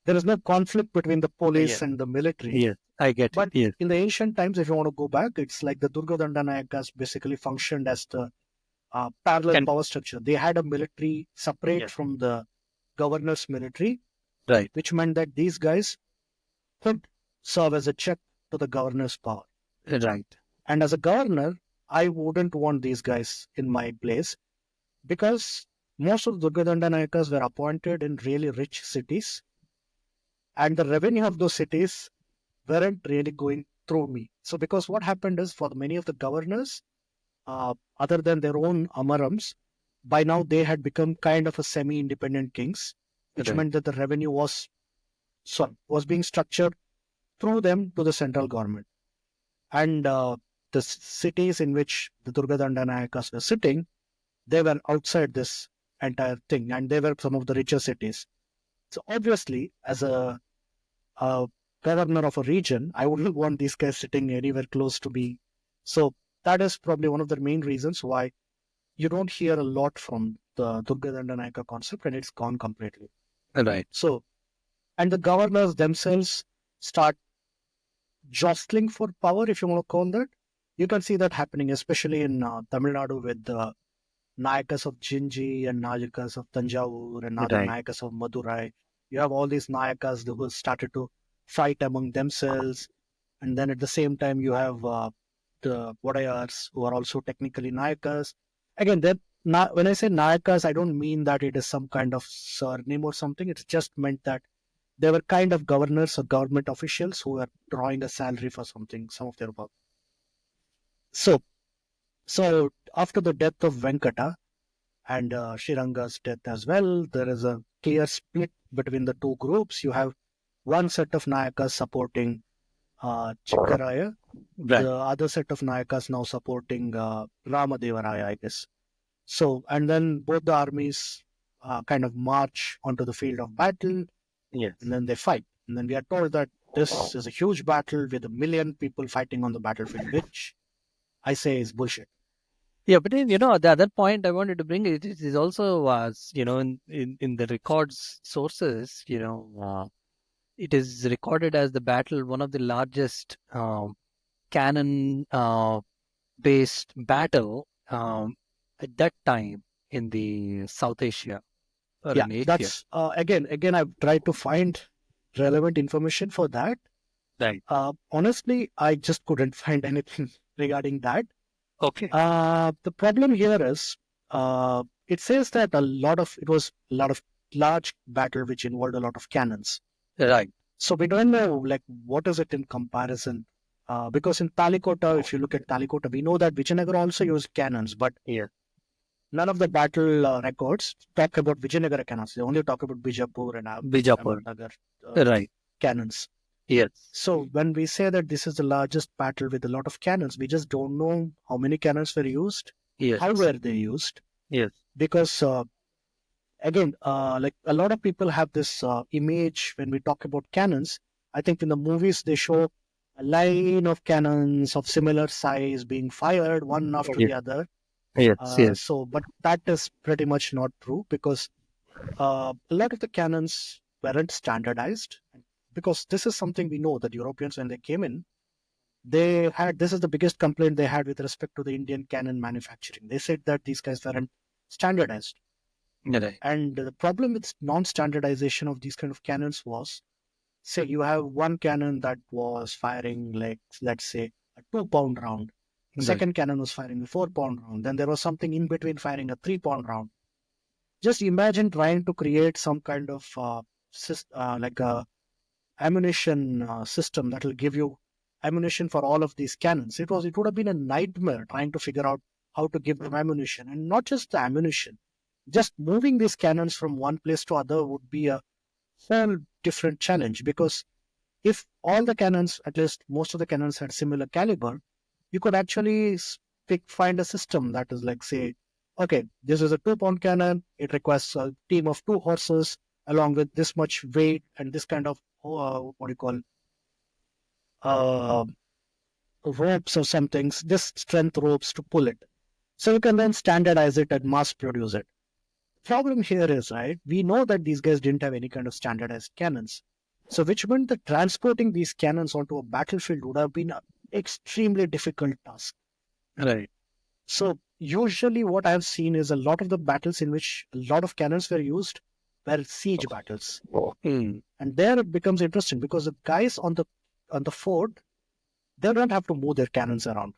there is no conflict between the Yes. police and the military. Yes. I get it. But Yes. in the ancient times, if you want to go back, it's like the Durga Dandanayakas basically functioned as the parallel Can. power structure. They had a military separate Yes. from the governor's military, Right. which meant that these guys could serve as a check to the governor's power. Right. And as a governor, I wouldn't want these guys in my place because most of the Durgadandanayakas were appointed in really rich cities, and the revenue of those cities weren't really going through me. So, because what happened is for many of the governors, other than their own amarams, by now they had become kind of a semi-independent kings, which Right. meant that the revenue was being structured through them to the central government. And the cities in which the Durgadandanayakas were sitting, they were outside this entire thing, and they were some of the richer cities. So obviously, as a governor of a region, I wouldn't want these guys sitting anywhere close to me So that is probably one of the main reasons why you don't hear a lot from the Durgadanda Nayaka concept, and it's gone completely. Right. So, and the governors themselves start jostling for power, if you want to call that. You can see that happening, especially in Tamil Nadu with the Nayakas of Jinji and Nayakas of Tanjavur and other Right. Nayakas of Madurai. You have all these Nayakas who started to fight among themselves. And then at the same time, you have the Vodayars who are also technically Nayakas. Again, when I say Nayakas, I don't mean that it is some kind of surname or something. It's just meant that they were kind of governors or government officials who were drawing a salary for something, some of their work. So, so after the death of Venkata, and Shiranga's death as well. There is a clear split between the two groups. You have one set of Nayakas supporting Chikkaraya, Right. the other set of Nayakas now supporting Ramadevaraya, I guess. So, and then both the armies kind of march onto the field of battle, Yes. and then they fight. And then we are told that this is a huge battle with 1 million people fighting on the battlefield, which I say is bullshit. Yeah, but then, the other point I wanted to bring it is also in the records sources, it is recorded as the battle, one of the largest cannon based battle at that time in the South Asia or Yeah, in Asia. that's again. I've tried to find relevant information for that. Right. Honestly, I just couldn't find anything regarding that. Okay. The problem here is it says that it was a lot of large battle which involved a lot of cannons. Right. So we don't know like what is it in comparison. Because in Talikota, if you look at Talikota, we know that Vijayanagara also used cannons, but Yeah. none of the battle records talk about Vijayanagara cannons. They only talk about Bijapur and Bijapur. Ahmednagar Right. cannons. Yes. So when we say that this is the largest battle with a lot of cannons, we just don't know how many cannons were used, Yes. how were they used, Yes. because again, like a lot of people have this image when we talk about cannons. I think in the movies they show a line of cannons of similar size being fired one after Yes. the other. Yes. Yes. But that is pretty much not true because a lot of the cannons weren't standardized. Because this is something we know that Europeans, when they came in, they had this is the biggest complaint they had with respect to the Indian cannon manufacturing. They said that these guys weren't standardized. Right. And the problem with non-standardization of these kind of cannons was, say, you have one cannon that was firing, like, let's say, a 2 pound round. The Right. second cannon was firing a 4 pound round. Then there was something in between firing a 3 pound round. Just imagine trying to create some kind of like a ammunition system that will give you ammunition for all of these cannons. It would have been a nightmare trying to figure out how to give them ammunition, and not just the ammunition. Just moving these cannons from one place to other would be a whole different challenge, because if all the cannons, at least most of the cannons, had similar caliber, you could actually find a system that is like, say, okay, this is a 2 pound cannon. It requires a team of 2 horses along with this much weight and this kind of what do you call uh, ropes or something, this strength ropes to pull it. So you can then standardize it and mass produce it. Problem here is, right, we know that these guys didn't have any kind of standardized cannons. So which meant that transporting these cannons onto a battlefield would have been an extremely difficult task. Right. So usually what I've seen is a lot of the battles in which a lot of cannons were used were siege battles. Hmm. And there it becomes interesting because the guys on the fort, they don't have to move their cannons around.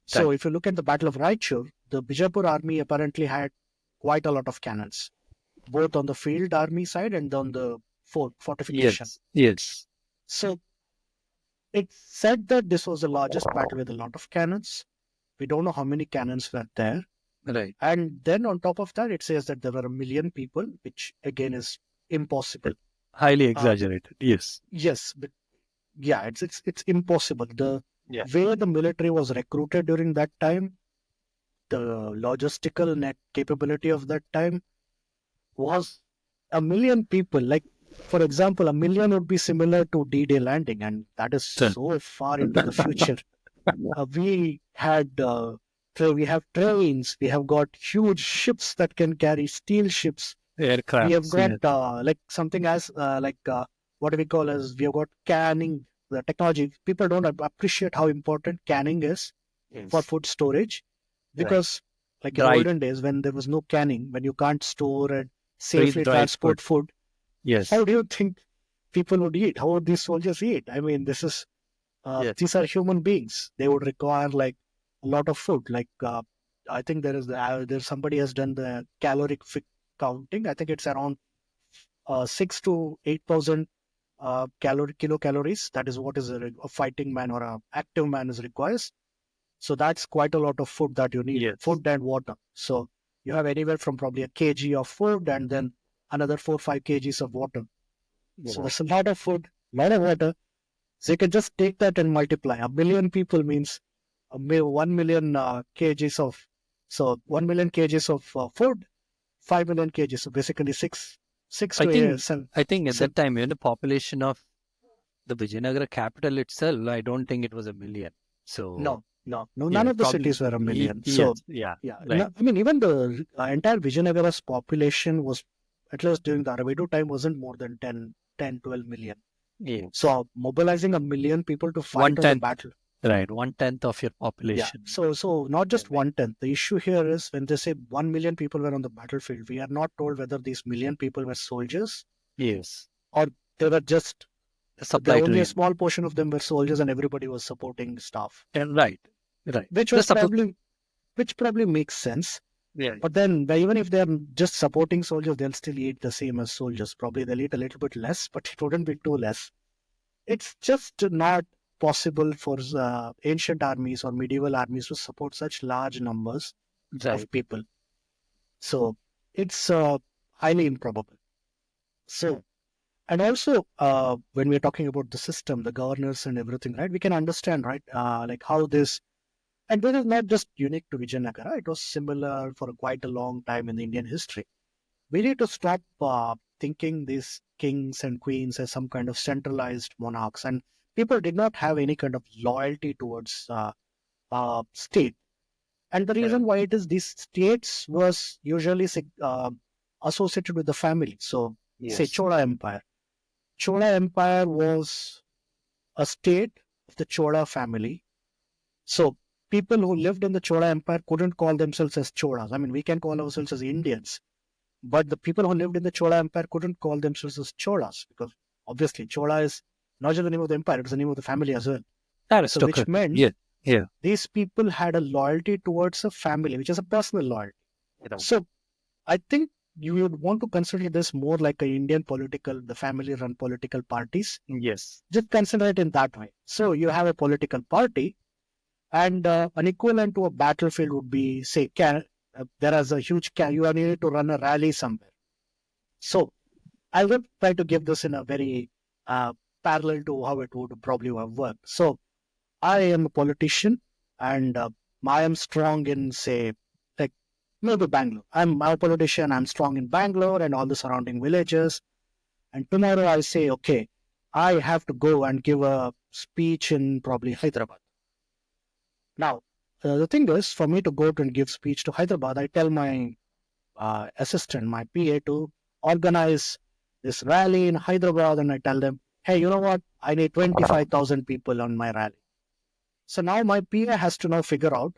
So Right. if you look at the Battle of Raichur, the Bijapur army apparently had quite a lot of cannons, both on the field army side and on the fortification. Yes. Yes. So it said that this was the largest battle with a lot of cannons. We don't know how many cannons were there. Right. And then on top of that, it says that there were 1 million people, which again is impossible. Highly Uh, exaggerated. Yes. yes, but yeah, it's impossible. The Yeah. way the military was recruited during that time, the logistical net capability of that time was 1 million people. Like, for example, 1 million would be similar to D-Day landing, and that is Done. so far into the future. We had we have trains, we have got huge ships that can carry steel ships. We have Aircrafts, got yes. like something as what do we call as we have got canning, the technology. People don't appreciate how important canning is for Yes. food storage, Right. because like in Dried, olden days when there was no canning, when you can't store and safely freeze-dried food. transport food, how Yes. do you think people would eat? How would these soldiers eat? I mean, this is Yes. these are human beings. They would require like a lot of food. Like I think there's somebody has done the caloric counting. I think it's around 6 to 8,000 kilocalories. That is what is a fighting man or a active man is requires. So that's quite a lot of food that you need, Yes. food and water. So you have anywhere from probably a kg of food and then another 4 or 5 kgs of water. So Wow. that's a lot of food, lot of water. So you can just take that and multiply. A million people means 1 million kgs of, so 1 million kgs of food, 5 million kgs. So basically six I to think seven, I think at that seven. time, the population of the Vijayanagara capital itself, I don't think it was a million. So No, none yeah, of the probably cities were a million. yes, So yeah, yeah, right. I mean, even the entire Vijayanagara's population was, at least during the Arabidu time, wasn't more than 12 million. Yes. So mobilizing a million people to One fight on the tenth, battle. right? 1/10 of your Yeah. population. So not Yeah, just 1/10. The issue here is when they say 1 million people were on the battlefield, we are not told whether these million people were soldiers yes. or they were just, The there supply only a train. small portion of them were soldiers and everybody was supporting staff, And right, right. which The was supply. probably, which probably makes sense. Yeah. But then, even if they're just supporting soldiers, they'll still eat the same as soldiers. Probably they'll eat a little bit less, but it wouldn't be too less. It's just not possible for ancient armies or medieval armies to support such large numbers Right. of people. So it's highly improbable. So, and also when we're talking about the system, the governors and everything, right? We can understand, right? Like how this, and this is not just unique to Vijayanagara. It was similar for quite a long time in the Indian history. We need to stop thinking these kings and queens as some kind of centralized monarchs, and people did not have any kind of loyalty towards state. And the Right. reason why it is these states was usually associated with the family. So say Yes. Chola Empire. Chola Empire was a state of the Chola family. So people who lived in the Chola Empire couldn't call themselves as Cholas. I mean, we can call ourselves as Indians, but the people who lived in the Chola Empire couldn't call themselves as Cholas, because obviously Chola is not just the name of the empire, it's the name of the family as well. So which Aristocracy. meant Yeah. Yeah. these people had a loyalty towards a family, which is a personal loyalty. Right. So I think you would want to consider this more like a Indian political, the family run political parties. Yes. Just consider it in that way. So you have a political party, and an equivalent to a battlefield would be, say, there is a huge, you are needed to run a rally somewhere. So I will try to give this in a very parallel to how it would probably have worked. So I am a politician, and I am strong in, say, like maybe Bangalore. I'm a politician. I'm strong in Bangalore and all the surrounding villages. And tomorrow I say, okay, I have to go and give a speech in probably Hyderabad. Now, the thing is, for me to go to and give speech to Hyderabad, I tell my assistant, my PA, to organize this rally in Hyderabad, and I tell them, hey, you know what? I need 25,000 people on my rally. So now my PA has to now figure out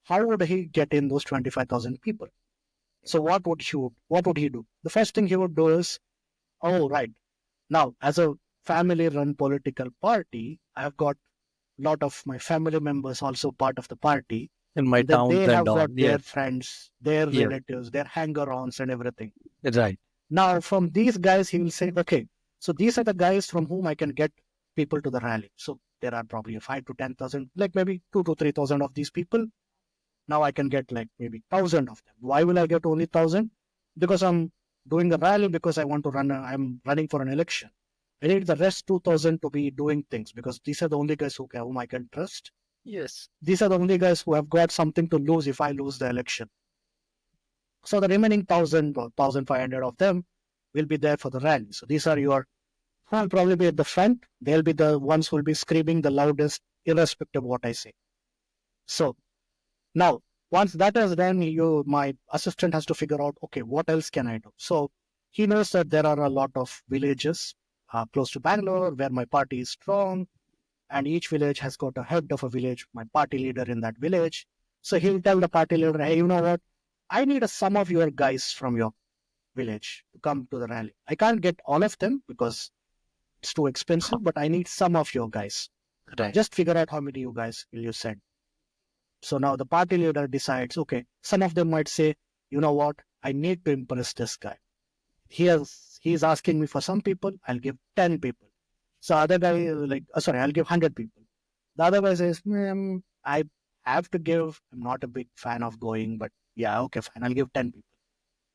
how would he get in those 25,000 people. So what would he do? The first thing he would do is, oh right, now as a family-run political party, I've got a lot of my family members also part of the party, In my and then towns they and have all. got their Yes. friends, their Yes. relatives, their hanger-ons and everything. Right. Now, from these guys, he will say, okay, so these are the guys from whom I can get people to the rally. So there are probably 5 to 10,000, like maybe 2 to 3,000 of these people. Now I can get like maybe 1,000 of them. Why will I get only 1,000? Because I'm doing a rally, because I want to I'm running for an election. I need the rest 2,000 to be doing things, because these are the only guys whom I can trust. Yes. These are the only guys who have got something to lose if I lose the election. So the remaining 1,000 or 1,500 of them will be there for the rally. So these are your, who will probably be at the front. They'll be the ones who will be screaming the loudest, irrespective of what I say. So now, once that is done, my assistant has to figure out, okay, what else can I do? So he knows that there are a lot of villages close to Bangalore where my party is strong, and each village has got a head of a village, my party leader in that village. So he'll tell the party leader, hey, you know what? I need some of your guys from your village to come to the rally. I can't get all of them because it's too expensive, but I need some of your guys. Right. Just figure out how many you guys will you send. So now the party leader decides, okay, some of them might say, you know what? I need to impress this guy. He's asking me for some people, I'll give 10 people. So other guy sorry, I'll give 100 people. The other guy says, I have to give, I'm not a big fan of going, but yeah, okay, fine, I'll give 10 people.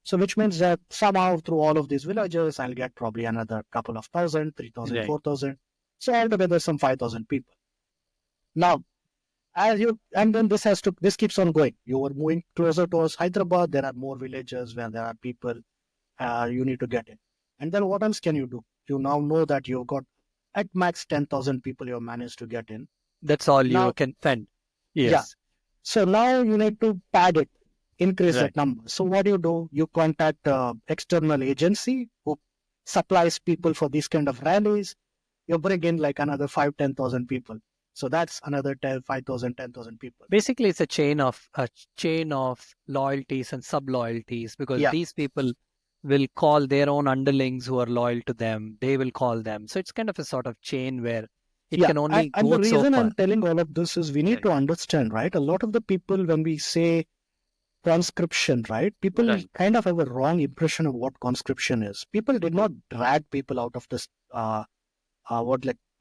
So which means that somehow through all of these villages, I'll get probably another couple of thousand, 3,000, Right. 4,000. So altogether some 5,000 people. Now, and then this keeps on going. You are moving closer towards Hyderabad. There are more villages where there are people you need to get in. And then what else can you do? You now know that you've got at max 10,000 people you have managed to get in. That's all you Now, can send. yeah. Yes. So now you need to pad it, increase Right. that number. So what do? You contact external agency who supplies people for these kind of rallies. You bring in like another 5,000-10,000 people. So that's another 5,000, 10,000 people. Basically, it's a chain of loyalties and sub loyalties, because Yeah. these people will call their own underlings who are loyal to them. They will call them. So it's kind of a sort of chain where it Yeah, can only and the go so reason far. I'm telling all of this is we need Right. to understand, right? A lot of the people, when we say conscription, right? People Right. kind of have a wrong impression of what conscription is. People did not drag people out of this,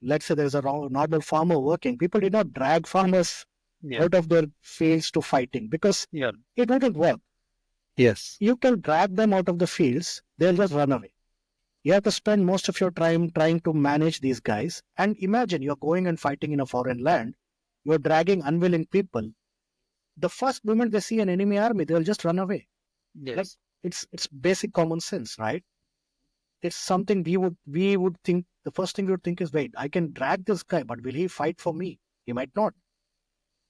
let's say there's a normal farmer working. People did not drag farmers Yeah. out of their fields to fighting because Yeah. it wouldn't work. Yes. You can drag them out of the fields, they'll just run away. You have to spend most of your time trying to manage these guys. And imagine you're going and fighting in a foreign land. You're dragging unwilling people. The first moment they see an enemy army, they'll just run away. Like Yes. it's basic common sense, right? It's something we would think. The first thing we would think is, wait, I can drag this guy, but will he fight for me? He might not.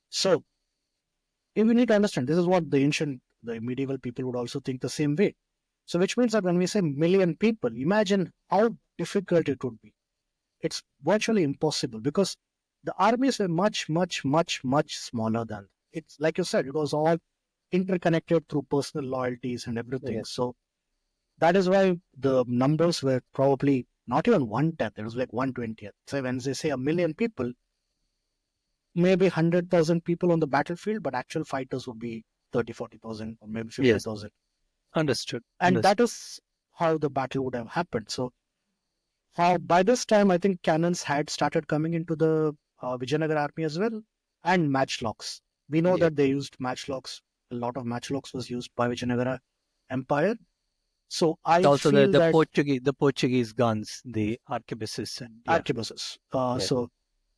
So we need to understand this is what the medieval people would also think the same way. So which means that when we say million people, imagine how difficult it would be. It's virtually impossible because the armies were much, much, much, much smaller than it's like you said, it was all interconnected through personal loyalties and everything. Yes. So that is why the numbers were probably not even 1/10, it was like 1/20th. So when they say a million people, maybe 100,000 people on the battlefield, but actual fighters would be 30, 40,000 or maybe Yes. 50,000. Understood. And Understood. that is how the battle would have happened. So by this time, I think cannons had started coming into the Vijayanagara army as well, and matchlocks. We know Yeah. that they used matchlocks. A lot of matchlocks was used by Vijayanagara Empire. So I Also the, feel the that Portuguese guns, the arquebuses, and yeah. arquebuses. Yeah.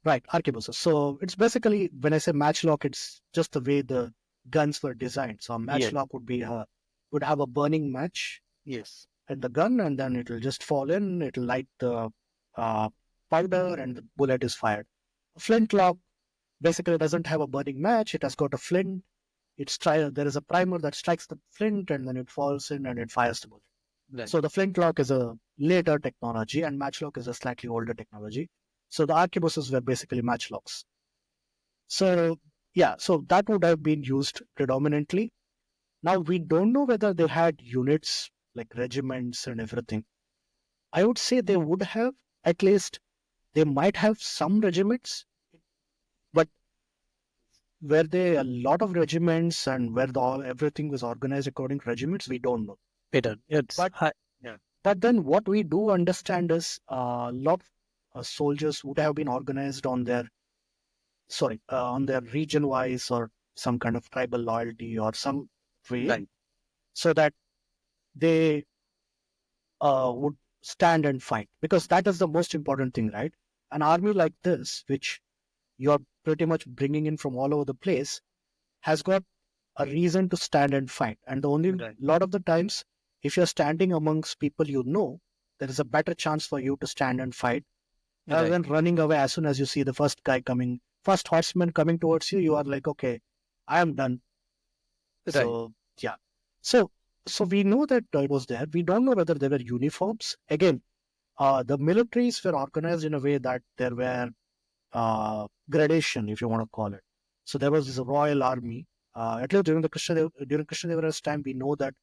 Right, arquebuses. So it's basically when I say matchlock, it's just the way the guns were designed. So a Yeah. matchlock would have a burning match Yes. at the gun, and then it'll just fall in. It'll light the uh, powder, and the bullet is fired. A flintlock basically doesn't have a burning match. It has got a flint. There is a primer that strikes the flint, and then it falls in and it fires the bullet. Right. So the flintlock is a later technology, and matchlock is a slightly older technology. So the arquebuses were basically matchlocks. So yeah, so that would have been used predominantly. Now we don't know whether they had units like regiments and everything. I would say they would have, at least they might have some regiments, but were there a lot of regiments and where everything was organized according to regiments, we don't know. Better. It's But yeah. but then what we do understand is a lot of soldiers would have been organized on their region wise or some kind of tribal loyalty or some way, Right. so that they would stand and fight, because that is the most important thing, right? An army like this, which you're pretty much bringing in from all over the place, has got a reason to stand and fight. And the only Right. lot of the times, if you're standing amongst people there is a better chance for you to stand and fight rather Right. than running away as soon as you see the first guy coming first horseman coming towards you, you are like, okay, I am done. Right. So yeah. So we know that it was there. We don't know whether there were uniforms. Again, the militaries were organized in a way that there were gradation, if you want to call it. So there was this royal army. At least during Krishnadevaraya's time, we know that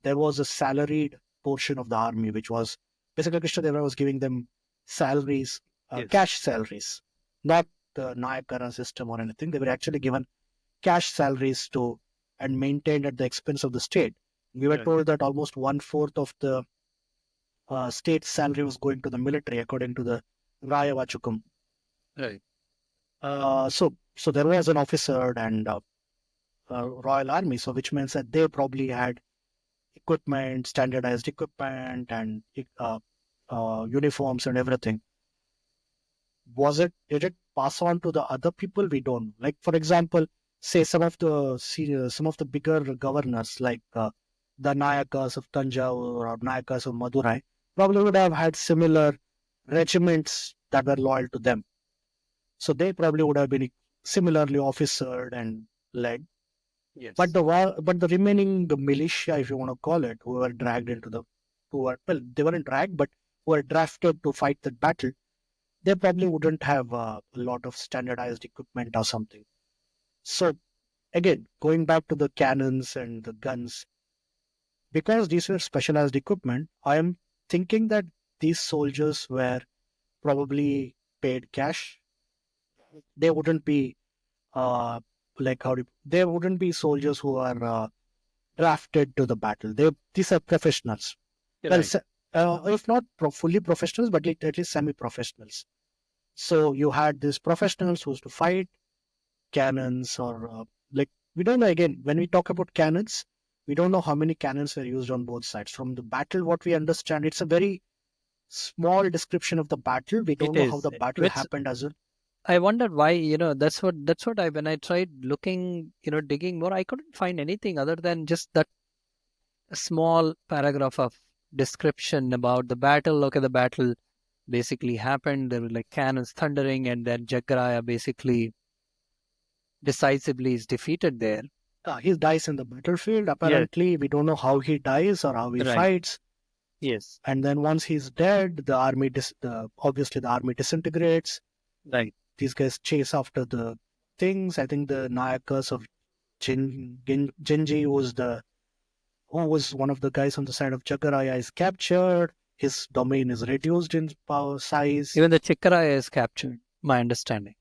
there was a salaried portion of the army, which was basically Krishnadevaraya was giving them salaries, Yes. cash salaries, not the Nayakara system or anything. They were actually given cash salaries to and maintained at the expense of the state. We were Right. told that almost one-fourth of the state salary was going to the military, according to the Raya Vachukam. Right. So there was an officer and Royal Army, so which means that they probably had equipment, standardized equipment, and uniforms and everything. Did it pass on to the other people? We don't know. Like, for example, say some of the bigger governors, like the Nayakas of Tanjavur or Nayakas of Madurai, probably would have had similar regiments that were loyal to them. So they probably would have been similarly officered and led. But Yes. the remaining the militia, if you want to call it, who were dragged into the, who were, well, they weren't dragged, but who were drafted to fight the battle, they probably wouldn't have a lot of standardized equipment or something. So again, going back to the cannons and the guns, because these were specialized equipment, I am thinking that these soldiers were probably paid cash. They wouldn't be uh, like they wouldn't be soldiers who are drafted to the battle. These are professionals. Well, Right. if not fully professionals, but at least semi-professionals. So you had these professionals who used to fight cannons or like, we don't know. Again, when we talk about cannons, we don't know how many cannons were used on both sides. From the battle, what we understand, it's a very small description of the battle. We It don't know how is. the battle Which happened as well. I wondered why, that's what I when I tried looking, digging more, I couldn't find anything other than just that small paragraph of description about the battle. Okay, the battle basically happened. There were like cannons thundering, and then Jaggaraya basically decisively is defeated there. He dies in the battlefield. Yes. Apparently, we don't know how he dies or how he Right. fights. Yes. And then once he's dead, obviously the army disintegrates. Right. These guys chase after the things. I think the Nayakas of Genji who was one of the guys on the side of Jagaraya is captured. His domain is reduced in power size. Even the Chikkaraya is captured, my understanding,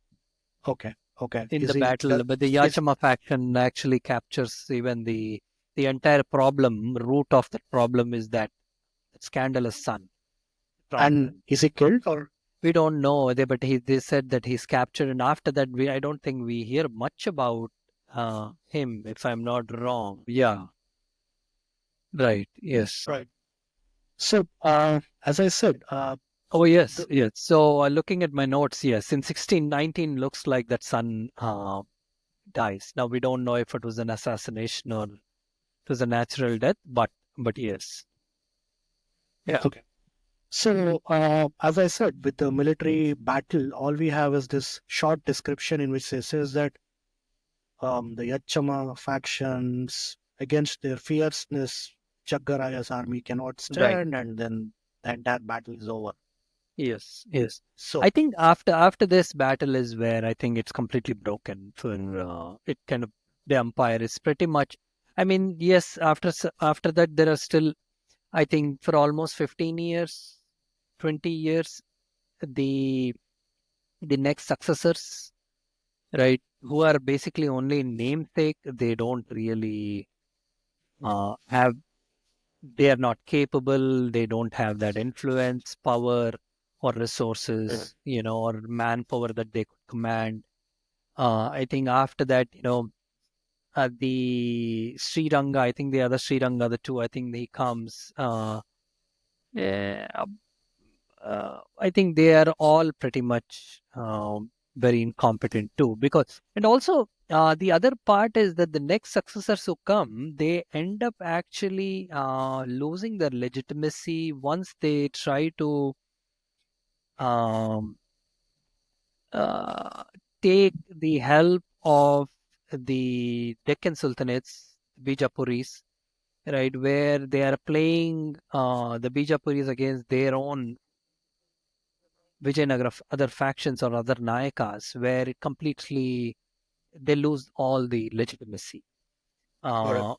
Okay, okay. in Is the he battle. But the is Yachama faction actually captures even the entire problem. Root of that problem is that scandalous son. and Problem. is he killed or We don't know, but they said that he's captured, and after that, I don't think we hear much about him, if I'm not wrong. Yeah, right. Yes. right? So, as I said, Oh, yes, the, yes. So, looking at my notes, yes, in 1619, looks like that son dies. Now, we don't know if it was an assassination or it was a natural death, but yes. Yeah. okay. So, as I said, with the military battle, all we have is this short description in which it says that the Yachama factions, against their fierceness, Jaggaraya's army cannot Right. stand, and then the entire battle is over. Yes. Yes. So, I think after this battle is where I think it's completely broken for it kind of the empire is pretty much. I mean, yes, after that there are still, I think, for almost 15 years, 20 years, the the next successors, right, who are basically only in namesake. They don't really have. They are not capable. They don't have that influence, power, or resources, or manpower that they could command. I think after that, the Sriranga, I think the other Sriranga, the two, I think he comes. Eh, I think they are all pretty much very incompetent too. Because, and also, the other part is that the next successors who come, they end up actually losing their legitimacy once they try to um, uh, take the help of the Deccan Sultanates, Bijapuris, right, where they are playing the Bijapuris against their own Vijayanagara other factions or other Nayakas, where it completely they lose all the legitimacy. Correct. Uh,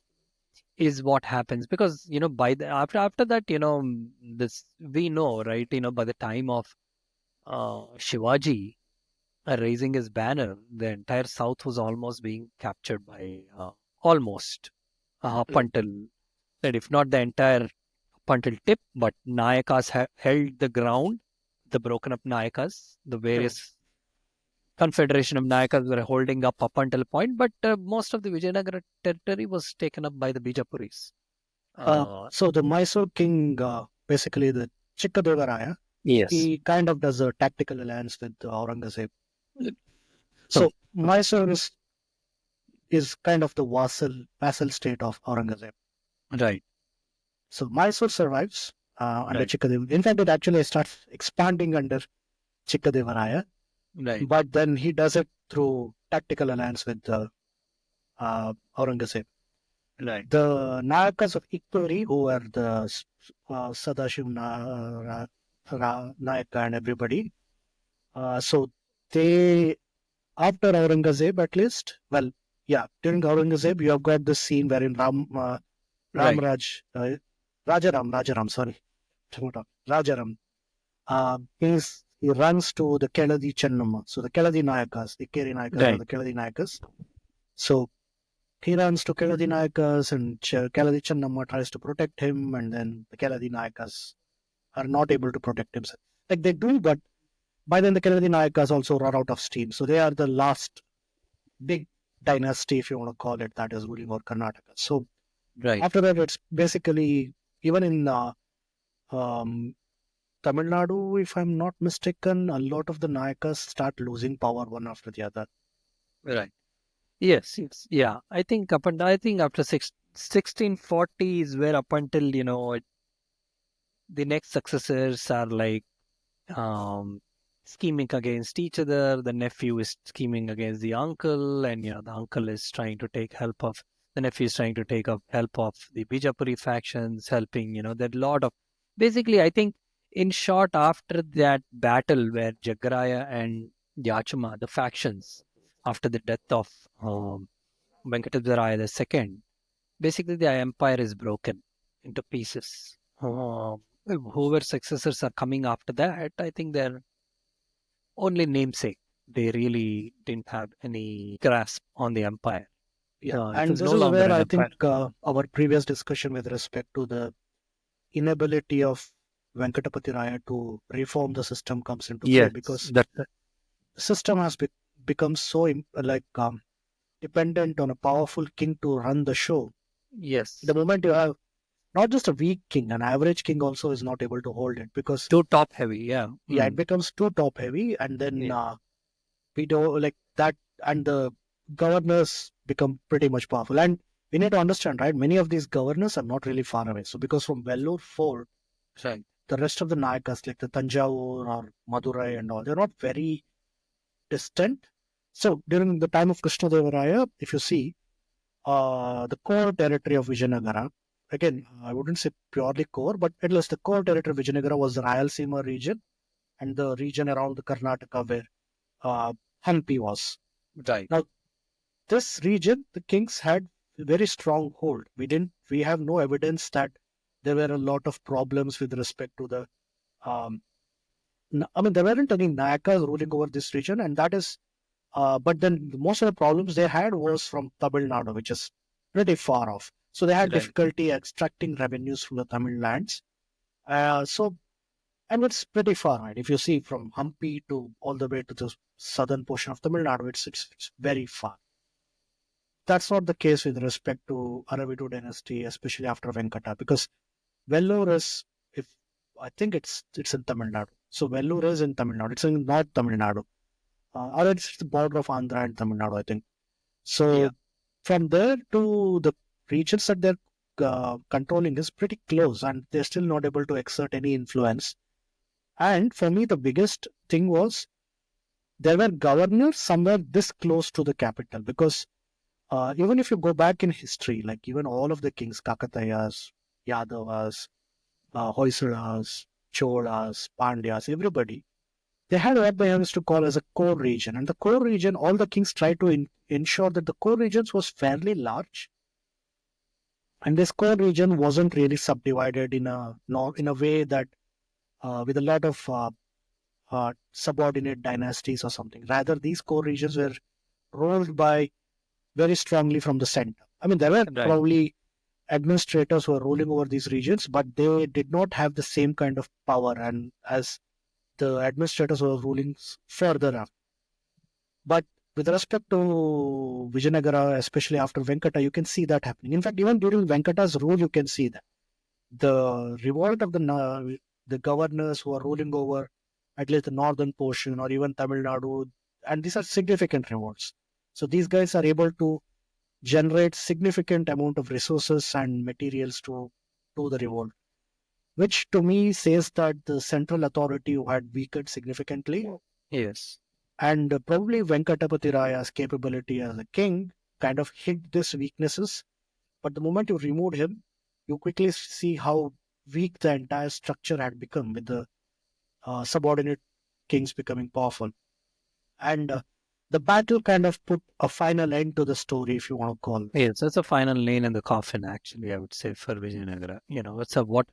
is what happens because by the after that this we know, right, by the time of Shivaji raising his banner, the entire south was almost being captured by almost up Mm. until that, if not the entire up until tip, but Nayakas held the ground, the broken up Nayakas, the Mm. various confederation of Nayakas were holding up until a point, but most of the Vijayanagara territory was taken up by the Bijapuris. So the Mysore king, basically the Chikkadevaraya, Yes. he kind of does a tactical alliance with Aurangzeb. Hmm. So Mysore is kind of the vassal state of Aurangzeb. Right. So Mysore survives under Right. Chikkadev. In fact, it actually starts expanding under Chikkadevaraya, Right. but then he does it through tactical alliance with Aurangzeb. Right. The Nayakas of Ikkori, who were the Sadashiv Nayaka and everybody, so they, after Aurangzeb at least, well, yeah, during Aurangzeb, you have got this scene wherein Right. Ramraj, Rajaram, sorry, Rajaram, he runs to the Keladi Chennamma. So the Keladi Nayakas, the Keri Nayakas are Right. the Keladi Nayakas. So he runs to Keladi Nayakas and Keladi Chennamma tries to protect him, and then the Keladi Nayakas are not able to protect himself. Like they do, but by then the Keladi Nayakas also run out of steam. So they are the last big dynasty, if you want to call it, that is ruling over Karnataka. So Right. after that, it's basically even in um, Tamil Nadu, if I'm not mistaken, a lot of the Nayakas start losing power one after the other. Right. Yes. Yes. Yeah. I think after 1640 is where up until the next successors are like um, scheming against each other. The nephew is scheming against the uncle, and the uncle is trying to take help of the nephew is trying to take up help of the Bijapuri factions, helping. That lot of basically. I think in short, after that battle where Jagraya and Yachuma, the factions, after the death of Venkatapati Raya II, basically the empire is broken into pieces. Whoever successors are coming after that, I think they're only namesake. They really didn't have any grasp on the empire. Yeah, It and was this no is longer where an I empire. think our previous discussion with respect to the inability of Venkatapati Raya to reform the system comes into play Yes, because that's the system has become so dependent on a powerful king to run the show. The yes, moment you have not just a weak king, an average king also is not able to hold it because too top heavy. Yeah, yeah, it becomes too top heavy, and then yeah, we don't like that, and the governors become pretty much powerful. And we need to understand, right? Many of these governors are not really far away. So because from Vellore Fort, right, the rest of the Nayakas, like the Tanjavur or Madurai and all, they're not very distant. So during the time of Krishnadevaraya, if you see, the core territory of Vijayanagara, again, I wouldn't say purely core, but at least the core territory of Vijayanagara was the Rayalaseema region and the region around the Karnataka where Hampi was. right, Now, this region, the kings had a very strong hold. We have no evidence that there were a lot of problems with respect to the, um, I mean, there weren't any Nayakas ruling over this region, and that is, but then most of the problems they had was from Tamil Nadu, which is pretty far off. So they had right. difficulty extracting revenues from the Tamil lands. So, and it's pretty far, right? If you see from Hampi to all the way to the southern portion of Tamil Nadu, it's very far. That's not the case with respect to Aravidu dynasty, especially after Venkata, because Vellore is, if I think it's in Tamil Nadu. So Vellore is in Tamil Nadu. It's in North Tamil Nadu. Or it's the border of Andhra and Tamil Nadu, I think. Yeah, So from there to the regions that they're controlling is pretty close, and they're still not able to exert any influence. And for me, the biggest thing was there were governors somewhere this close to the capital, because even if you go back in history, like even all of the kings, Kakatayas, Yadavas, Hoysalas, Cholas, Pandyas, everybody, they had what they used to call as a core region. And the core region, all the kings tried to ensure that the core regions was fairly large, and this core region wasn't really subdivided in a in a way that with a lot of subordinate dynasties or something. Rather, these core regions were ruled by very strongly from the center. I mean, there were Right. probably administrators who were ruling over these regions, but they did not have the same kind of power and as the administrators who were ruling further up. But with respect to Vijayanagara, especially after Venkata, you can see that happening. In fact, even during Venkata's rule, you can see that the revolt of the governors who are ruling over at least the northern portion or even Tamil Nadu, and these are significant revolts. So these guys are able to generate significant amount of resources and materials to do the revolt, which to me says that the central authority had weakened significantly, Yes. and probably Venkatapati Raya's capability as a king kind of hid these weaknesses. But the moment you removed him, you quickly see how weak the entire structure had become, with the subordinate kings becoming powerful. And the battle kind of put a final end to the story, if you want to call it. Yes, that's a final nail in the coffin, actually, I would say, for Vijayanagara. It's a what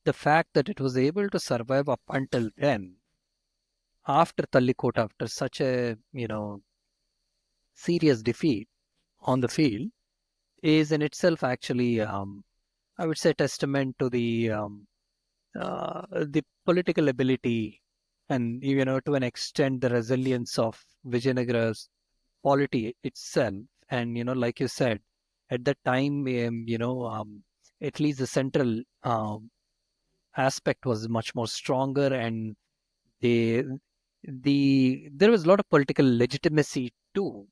the fact that it was able to survive up until then, after Tallikota, after such a, serious defeat on the field, is in itself actually, I would say, testament to the political ability and, to an extent, the resilience of Vijayanagara's polity itself. And, like you said, at that time, at least the central aspect was much more stronger, and they, there was a lot of political legitimacy too,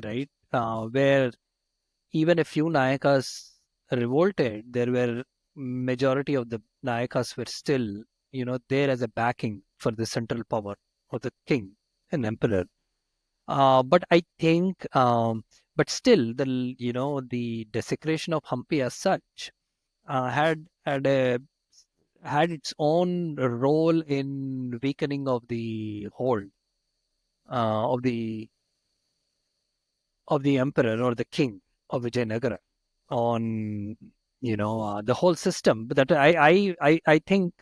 right? Where even a few Nayakas revolted, there were majority of the Nayakas were still, there as a backing for the central power of the king and emperor. But I think, but still, the desecration of Hampi as such had its own role in weakening of the hold of the emperor or the king of Vijayanagara on the whole system. But that I think,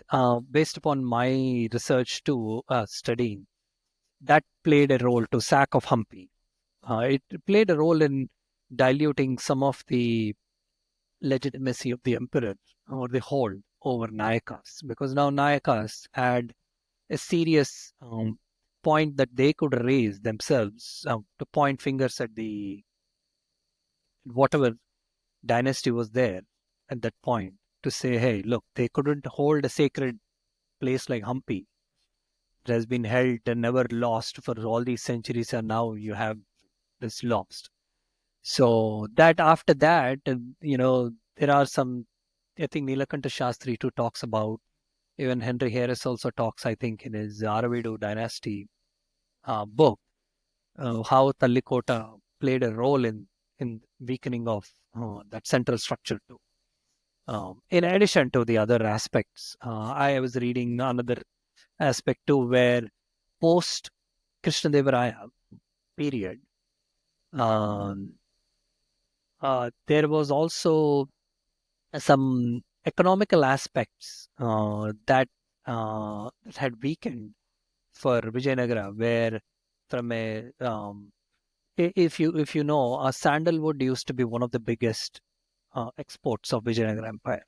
based upon my research too, studying, that played a role to sack of Hampi. It played a role in diluting some of the legitimacy of the emperor or the hold over Nayakas, because now Nayakas had a serious point that they could raise themselves, to point fingers at the whatever dynasty was there at that point, to say, hey, look, they couldn't hold a sacred place like Hampi. It has been held and never lost for all these centuries, and now you have this lost. So that after that, there are some, I think Nilakanta Shastri too talks about, even Henry Harris also talks, I think, in his Aravidu dynasty book, how Tallikota played a role in weakening of that central structure too. In addition to the other aspects, I was reading another aspect too, where post Krishnadevaraya period, um, there was also some economical aspects that had weakened for Vijayanagara, where from a if you know, sandalwood used to be one of the biggest exports of Vijayanagara Empire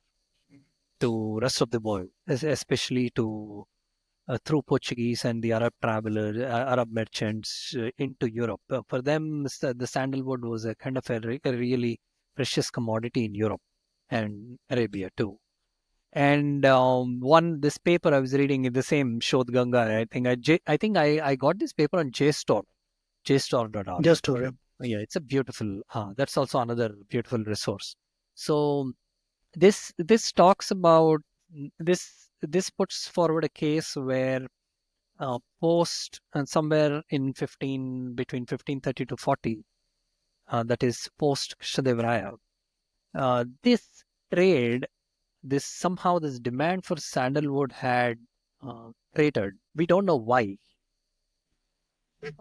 to rest of the world, especially to through Portuguese and the Arab travelers, Arab merchants into Europe. For them, the sandalwood was a kind of a really precious commodity in Europe and Arabia too. And one this paper I was reading in the same Shodh Ganga, I think I got this paper on JSTOR, jstor.org. Just to rep. Yeah, it's a beautiful. That's also another beautiful resource. So this talks about this puts forward a case where post and somewhere in between 1530 to 40, that is post Krishnadevaraya. This trade, this demand for sandalwood had cratered. We don't know why.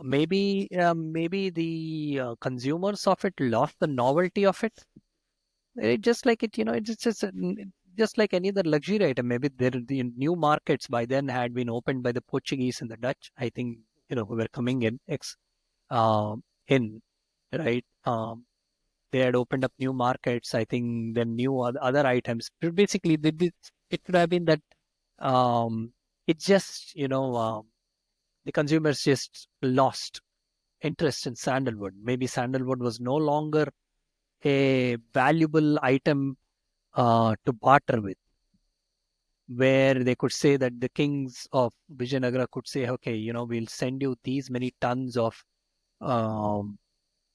Maybe the consumers of it lost the novelty of it. It just like it, it's just like any other luxury item. Maybe the new markets by then had been opened by the Portuguese and the Dutch. I think who were coming uh, in, right? They had opened up new markets. I think then new other items. Basically, it could have been that it just the consumers just lost interest in sandalwood. Maybe sandalwood was no longer a valuable item to barter with, where they could say that the kings of Vijayanagara could say, okay, we'll send you these many tons of um,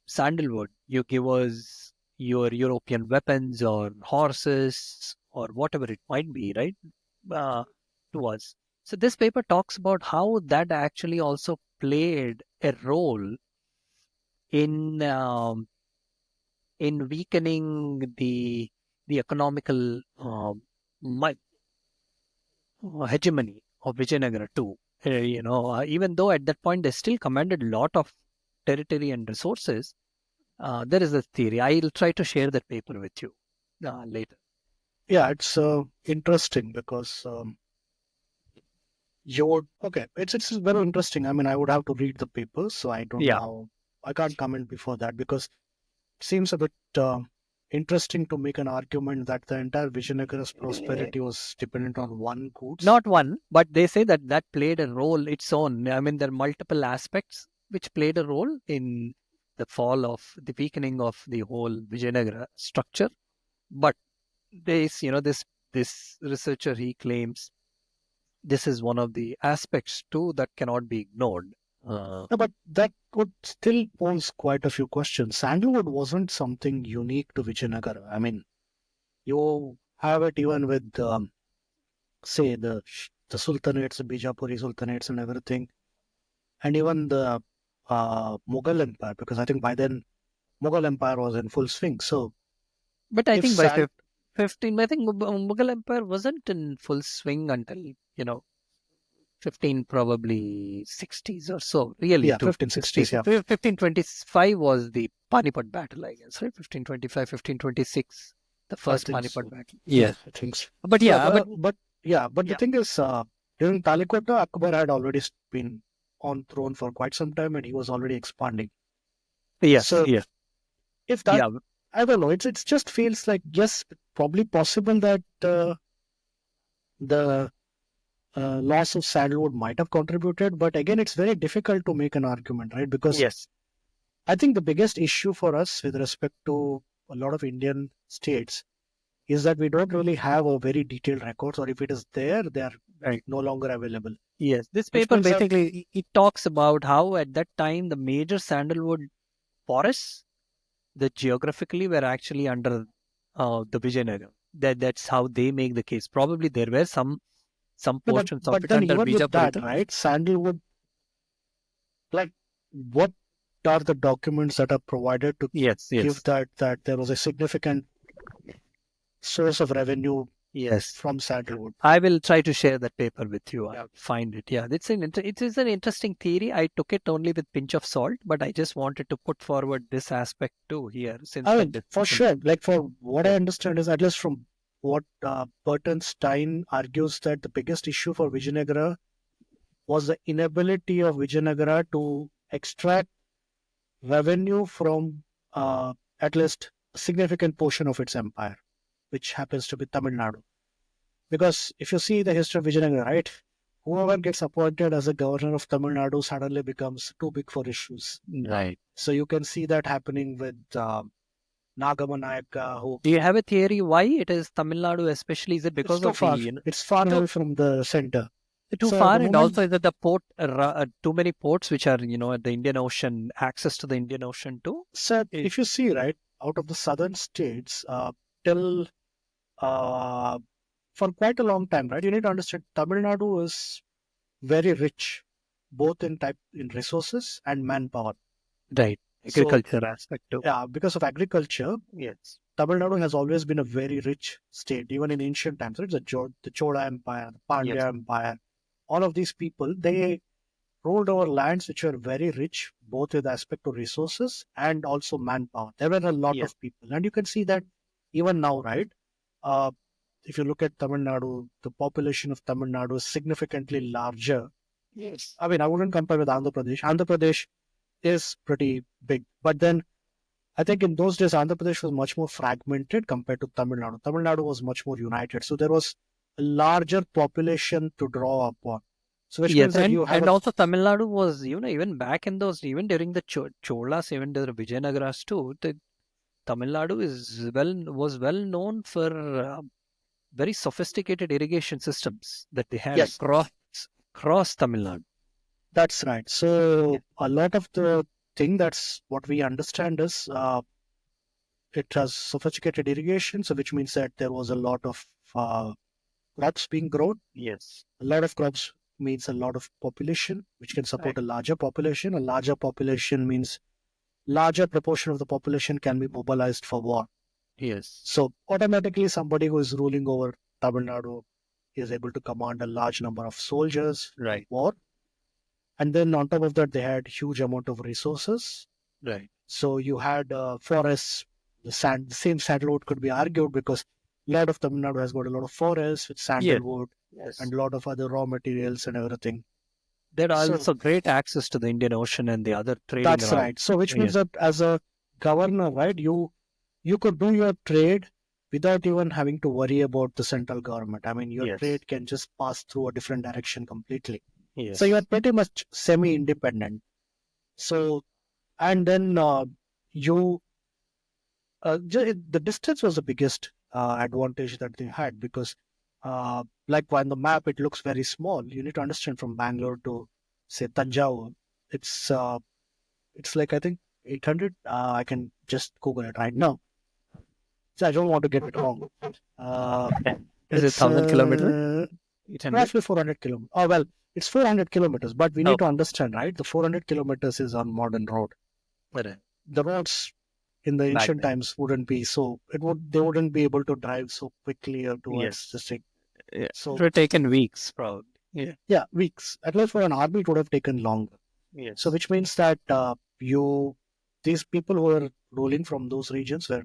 sandalwood. You give us your European weapons or horses or whatever it might be, right? Uh, to us. So this paper talks about how that actually also played a role in weakening the economical mi- hegemony of Vijayanagara too. Even though at that point they still commanded a lot of territory and resources, there is a theory. I'll try to share that paper with you later. Yeah, it's interesting because you would okay. It's very interesting. I mean, I would have to read the paper, so I don't know Yeah. how. I can't comment before that because it seems a bit interesting to make an argument that the entire Vijayanagara's prosperity was dependent on one goods. Not one, but they say that that played a role its own. I mean, there are multiple aspects which played a role in the weakening of the whole Vijayanagara structure. But this researcher, he claims this is one of the aspects too that cannot be ignored. Uh, No, but that would still pose quite a few questions. Sandalwood wasn't something unique to Vijayanagara. I mean, you have it even with, say, the sultanates, the Bijapuri sultanates, and everything, and even the Mughal Empire, because I think by then Mughal Empire was in full swing. So but I if think by sand, 15, I think Mughal Empire wasn't in full swing until 15 probably 60s or so, really yeah, to 1560s, speak. yeah, 1525 was the Panipat battle, I guess, right? 1525, 1526, the I first think Panipat so. battle. Yeah, Yes. I think so. But Yeah, yeah, but but the yeah. thing is, during Talikota, Akbar had already been on throne for quite some time, and he was already expanding. Yes, So yes. if that, Yeah, I don't know, it's just feels like yes, probably possible that the loss of sandalwood might have contributed, but again, it's very difficult to make an argument, right? Because yes, I think the biggest issue for us with respect to a lot of Indian states is that we don't really have a very detailed records, or if it is there, they are right. no longer available. Yes. This Which paper means that basically it talks about how at that time the major sandalwood forests that geographically were actually under the Vijayanagara. That's how they make the case. Probably there were some no, but portions of but it then under even with that, Bijapurita. right? Sandalwood, like what are the documents that are provided to Yes, give yes, that there was a significant source of revenue yes. from sandalwood? I will try to share that paper with you. Yeah. I'll find it. Yeah, it is an interesting theory. I took it only with pinch of salt, but I just wanted to put forward this aspect too here, since I that mean, for discussion. sure. Like for what I Yes, understand is at least from what Burton Stein argues that the biggest issue for Vijayanagara was the inability of Vijayanagara to extract revenue from at least a significant portion of its empire, which happens to be Tamil Nadu. Because if you see the history of Vijayanagara, right, whoever gets appointed as a governor of Tamil Nadu suddenly becomes too big for issues. right. So you can see that happening with Nagama Nayaka, who Do you have a theory why it is Tamil Nadu, especially? Is it it's because too of the far. It's far too away from the center. too So far, the and moment, also is it the port too many ports which are at the Indian Ocean, access to the Indian Ocean too? so Is if you see, right, out of the southern states, till uh, for quite a long time, right, you need to understand Tamil Nadu is very rich. both in resources and manpower. Right. So Agriculture aspect too. yeah, because of agriculture, Yes. Tamil Nadu has always been a very rich state, even in ancient times. Right? The Chola Empire, the Yes. Pandya Empire, all of these people, they ruled over lands which were very rich, both with aspect to resources and also manpower. There were a lot Yes. of people. And you can see that even now, right? Uh, if you look at Tamil Nadu, the population of Tamil Nadu is significantly larger. Yes. I mean, I wouldn't compare with Andhra Pradesh. Andhra Pradesh is pretty big. But then I think in those days, Andhra Pradesh was much more fragmented compared to Tamil Nadu. Tamil Nadu was much more united. So there was a larger population to draw upon. So which Yes, means that you have and a, also Tamil Nadu was, even back in those, even during the Cholas, even the Vijayanagaras too, the Tamil Nadu was well known for very sophisticated irrigation systems that they had yes, across Tamil Nadu. that's right. Yeah. So a lot of the thing that's what we understand is it has sophisticated irrigation. So which means that there was a lot of uh, crops being grown. Yes. A lot of crops means a lot of population, which can support Right. a larger population. A larger population means larger proportion of the population can be mobilized for war. Yes. So automatically, somebody who is ruling over Tamil Nadu is able to command a large number of soldiers for Right. war. And then on top of that, they had huge amount of resources. Right. So you had forests. The same sandalwood could be argued because a lot of Tamil Nadu has got a lot of forests with Yes. sandalwood Yes. and a lot of other raw materials and everything. They had So also great access to the Indian Ocean and the other trading that's routes. right. So which means Yes. that as a governor, right, you could do your trade without even having to worry about the central government. I mean, your Yes. trade can just pass through a different direction completely. So you are Yes. pretty much semi-independent. So and then you the distance was the biggest advantage that they had because like on the map it looks very small. You need to understand from Bangalore to say Tanjavur, it's uh, it's like I think 800. I can just Google it right now. So I don't want to get it wrong. Uh, Is it it's 1,000 kilometers? 800? roughly 400 kilometers. Oh well, it's 400 kilometers, but we Oh, need to understand, right? The 400 kilometers is on modern road. right. The roads in the Back ancient then. times wouldn't be so. They wouldn't be able to drive so quickly or towards Yes. this thing. Yeah. It So would have taken weeks, probably. Yeah. yeah, weeks. At least for an army, it would have taken longer. So Yes. which means that these people who were ruling from those regions were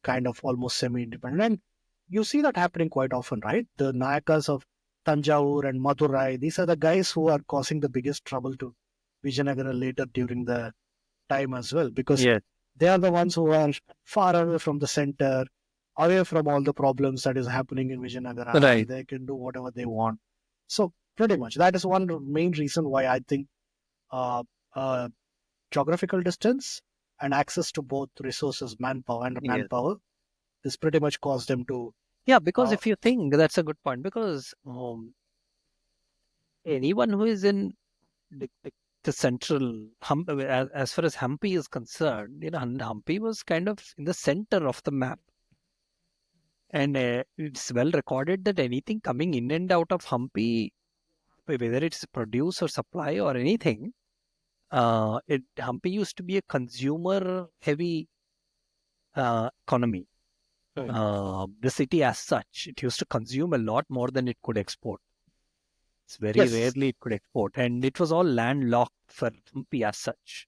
kind of almost semi-independent. And you see that happening quite often, right? The Nayakas of Tanjavur and Madurai, these are the guys who are causing the biggest trouble to Vijayanagara later during the time as well, because Yes. they are the ones who are far away from the center, away from all the problems that is happening in Vijayanagara, and Right. they can do whatever they want. So pretty much that is one main reason why I think uh, uh, geographical distance and access to both resources, manpower and Yes. manpower, this pretty much caused them to. Yeah, because Uh, if you think that's a good point, because anyone who is in the central as far as Hampi is concerned, Hampi was kind of in the center of the map. And it's well recorded that anything coming in and out of Hampi, whether it's produce or supply or anything, Hampi used to be a consumer heavy economy. Right. The city as such, it used to consume a lot more than it could export. It's very yes, rarely it could export, and it was all landlocked for Hampi as such.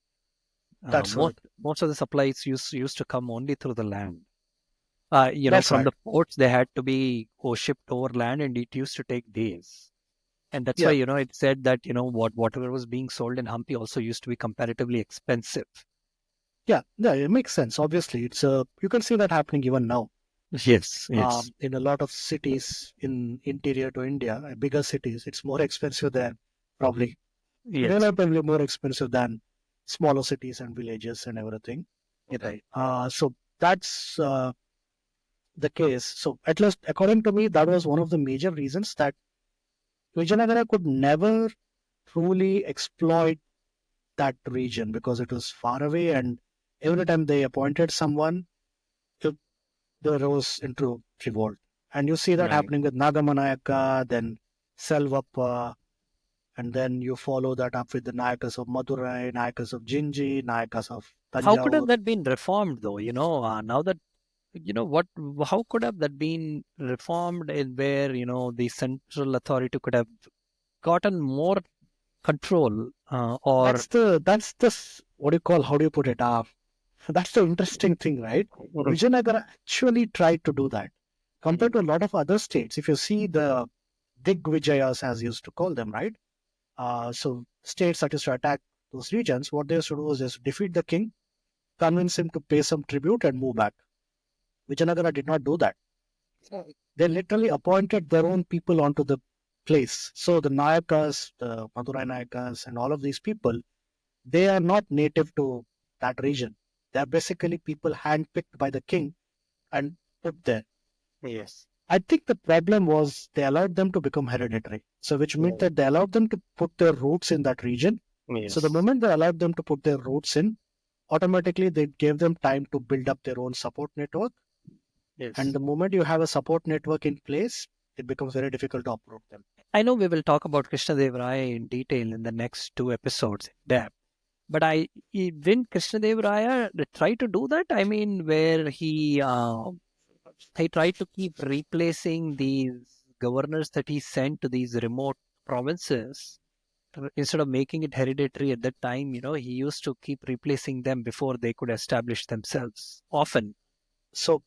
that's right. Most of the supplies used to come only through the land. That's From right. the ports they had to be shipped overland, and it used to take days. And that's why Yeah, it said that whatever was being sold in Hampi also used to be comparatively expensive. yeah, yeah. It makes sense. Obviously, it's you can see that happening even now. Yes, yes, In a lot of cities in interior to India, bigger cities, it's more expensive than probably yes, relatively more expensive than smaller cities and villages and everything. right. So that's the case. So at least according to me, that was one of the major reasons that Vijayanagara could never truly exploit that region because it was far away, and every time they appointed someone, it, they rose into revolt. And you see that Right. happening with Nagamanayaka, then Selvappa, and then you follow that up with the Nayakas of Madurai, Nayakas of Jinji, Nayakas of How could have Tanjore. that been reformed, though? Now that what, how could have that been reformed in where the central authority could have gotten more control, or What do you call, how do you put it? That's the interesting thing, right? Vijayanagara actually tried to do that. Compared to a lot of other states, if you see the Digvijayas, as used to call them, right? So states that used to attack those regions, what they used to do was just defeat the king, convince him to pay some tribute and move back. Vijayanagara did not do that. They literally appointed their own people onto the place. So the Nayakas, the Madurai Nayakas, and all of these people, they are not native to that region. They are basically people handpicked by the king and put there. yes, I think the problem was they allowed them to become hereditary. So, which meant that they allowed them to put their roots in that region. So, the yes, moment they allowed them to put their roots in, automatically they gave them time to build up their own support network. And yes. the moment you have a support network in place, it becomes very difficult to uproot them. I know we will talk about Krishnadevaraya in detail in the next two episodes in depth. But didn't Krishnadevaraya try to do that? I mean, where he tried to keep replacing these governors that he sent to these remote provinces. Instead of making it hereditary at that time, he used to keep replacing them before they could establish themselves. Often, So,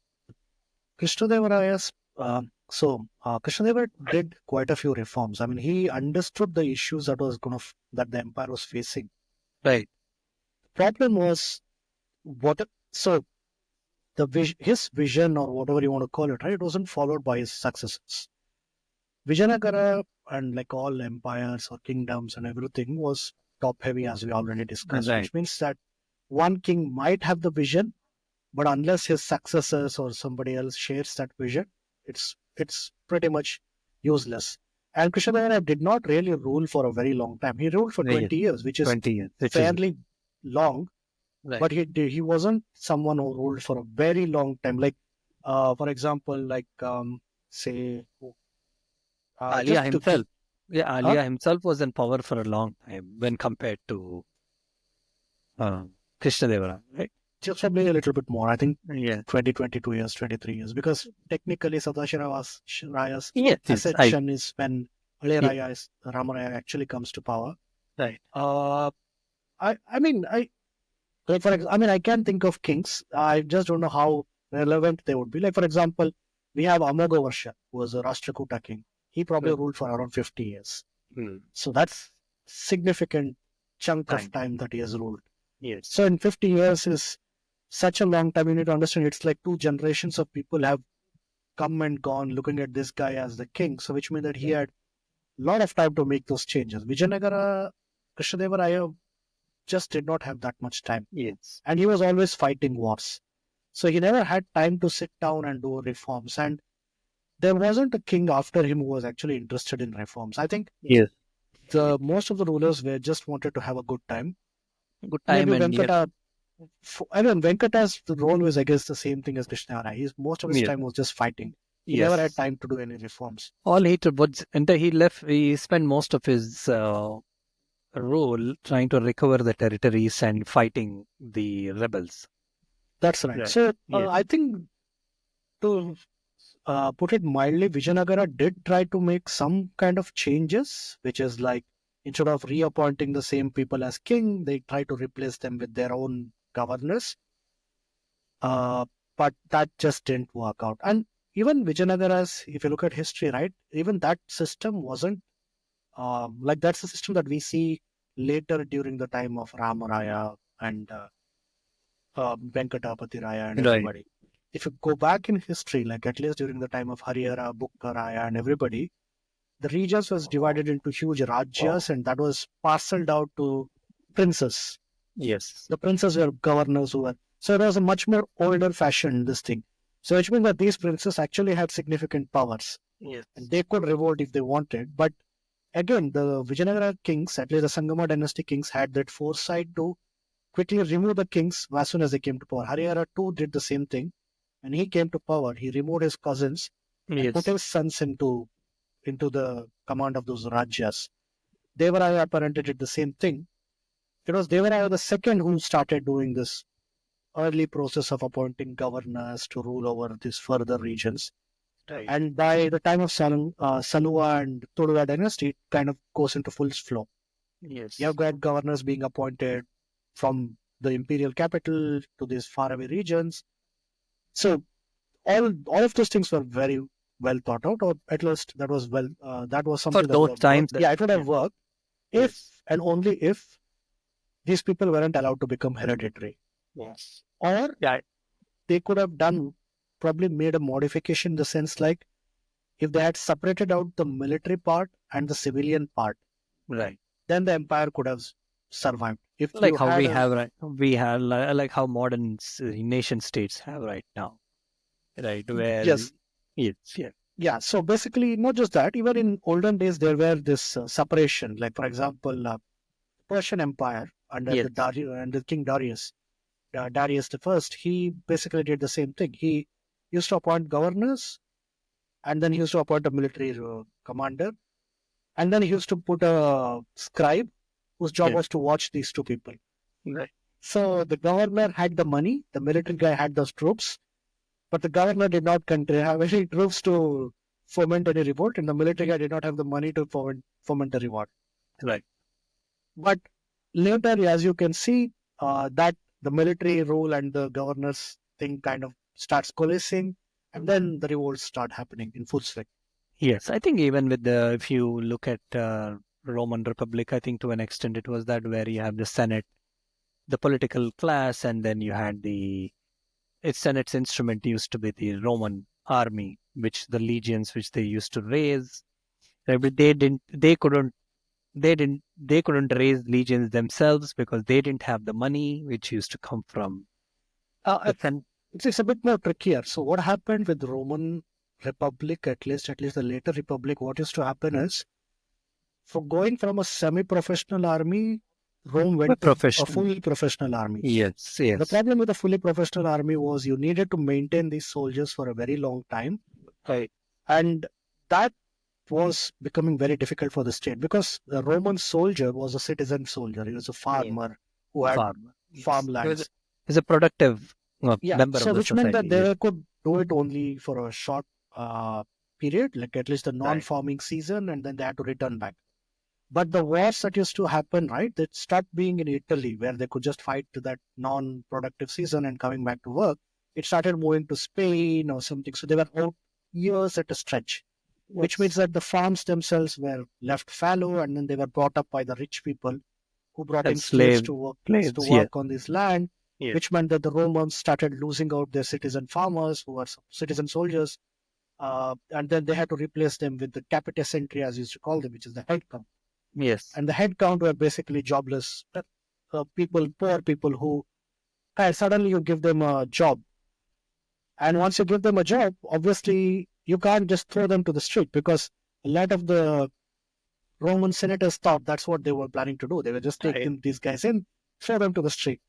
Krishnadevaraya's Krishnadeva did quite a few reforms. I mean, he understood the issues that the empire was facing. right? Problem was what so his vision, or whatever you want to call it, right? It wasn't followed by his successors. Vijayanagara, and like all empires or kingdoms and everything, was top heavy, as we already discussed, Right. which means that one king might have the vision, but unless his successors or somebody else shares that vision, it's pretty much useless. And Krishnadevara did not really rule for a very long time. He ruled for Yes, 20 years, which is 20 years, which is fairly long, right. but he wasn't someone who ruled for a very long time. Like, for example, like say, Alia just to give, himself. Yeah, huh? Alia himself was in power for a long time when compared to uh, Krishnadevaraya, right? Just probably a little bit more. I think Yeah. 20, 22 years, 23 years, because technically Raya's Yes, yes. ascension is when Yeah, Ramaraya actually comes to power. right. Uh, I mean, I can think of kings. I just don't know how relevant they would be. Like, for example, we have Amogavarsha, who was a Rashtrakuta king. He probably Hmm. ruled for around 50 years. Hmm. So that's significant chunk of Time. time that he has ruled. Yes. So in 50 years is such a long time. You need to understand it's like two generations of people have come and gone looking at this guy as the king. So which means that he had a lot of time to make those changes. Vijayanagara, Krishnadevaraya just did not have that much time. Yes. And he was always fighting wars. So he never had time to sit down and do reforms. And there wasn't a king after him who was actually interested in reforms. I think Yes. the most of the rulers were just wanted to have a good time. Good time Maybe and yet. Venkata's role was, I guess, the same thing as Krishnara. Most of his Yes. time was just fighting. He never had Yes. time to do any reforms. All he did was, and he left. He spent most of his role trying to recover the territories and fighting the rebels. That's right. Right. So Yes. I think, to put it mildly, Vijayanagara did try to make some kind of changes, which is like, instead of reappointing the same people as king, they try to replace them with their own governors. But that just didn't work out. And even Vijayanagara's, if you look at history, right, even that system wasn't like that's the system that we see later during the time of Ramaraya and Venkatapati Raya and Right. everybody. If you go back in history, like at least during the time of Harihara, Bukkaraya, and everybody, the regions was divided into huge rajyas, and that was parceled out to princes. Yes. The princes were governors who were, so it was a much more older fashioned this thing. So which means that these princes actually had significant powers, Yes. and they could revolt if they wanted. But again, the Vijayanagara kings, at least the Sangama dynasty kings, had that foresight to quickly remove the kings as soon as they came to power. Harihara too did the same thing. When he came to power, he removed his cousins and put Yes. his sons into the command of those rajyas. Devaraya apparently did the same thing. It was Devaraya the second who started doing this early process of appointing governors to rule over these further regions. Right. And by the time of Saluva and Todua dynasty, it kind of goes into full flow. You Yes. have got governors being appointed from the imperial capital to these faraway regions. So all of those things were very well thought out, or at least that was For something that would those have times, worked. that, Yeah, it would yeah. have worked Yes. if and only if these people weren't allowed to become hereditary, Yes. or Yeah. they could have done probably made a modification in the sense like if they had separated out the military part and the civilian part, Right. then the empire could have survived. If Like you how had we a have right, we have like how modern nation states have right now, right? Where yes, it's yeah. yeah. So basically, not just that. Even in olden days, there were this separation. Like for example, Persian Empire Yes. under King Darius, Darius the First. He basically did the same thing. He used to appoint governors, and then he used to appoint a military commander, and then he used to put a scribe whose job Yeah. was to watch these two people. Right. So the governor had the money, the military guy had those troops, but the governor did not have any troops to foment any revolt, and the military guy did not have the money to foment a revolt. Right. But later, as you can see, that the military rule and the governor's thing kind of starts coalescing, and then the revolts start happening in full swing. Yes. I think even with the if you look at Roman Republic, I think to an extent it was that where you have the Senate, the political class, and then you had the its Senate's instrument used to be the Roman army, which the legions which they used to raise. Right, but they couldn't raise legions themselves because they didn't have the money which used to come from Uh, the Sen. it's a bit more trickier. So what happened with Roman Republic, at least the later Republic, what used to happen is for going from a semi-professional army, Rome A went to a professional. fully professional army. Yes, The yes. problem with a fully professional army was you needed to maintain these soldiers for a very long time, Right. and that was becoming very difficult for the state because the Roman soldier was a citizen soldier. He was a Yeah. farmer who had Farmer. Yes. farmlands. He was a productive Yeah, member of so the which meant society. that Yes. they could do it only for a short period, like at least a Right. non-farming season, and then they had to return back. But the wars that used to happen, right, that stopped being in Italy, where they could just fight to that non-productive season and coming back to work. It started moving to Spain or something. So they were out years at a stretch, which means Yes. that the farms themselves were left fallow, and then they were brought up by the rich people who brought And in slaves slave to slaves. Yes. work on this land, Yes. which meant that the Romans started losing out their citizen farmers who were citizen soldiers, and then they had to replace them with the capitis entry, as used to call them, which is the head count. Yes. And the head count were basically jobless people, poor people who suddenly you give them a job, and once you give them a job, obviously you can't just throw them to the street because a lot of the Roman senators thought that's what they were planning to do. They would just take Right. these guys in, throw them to the street.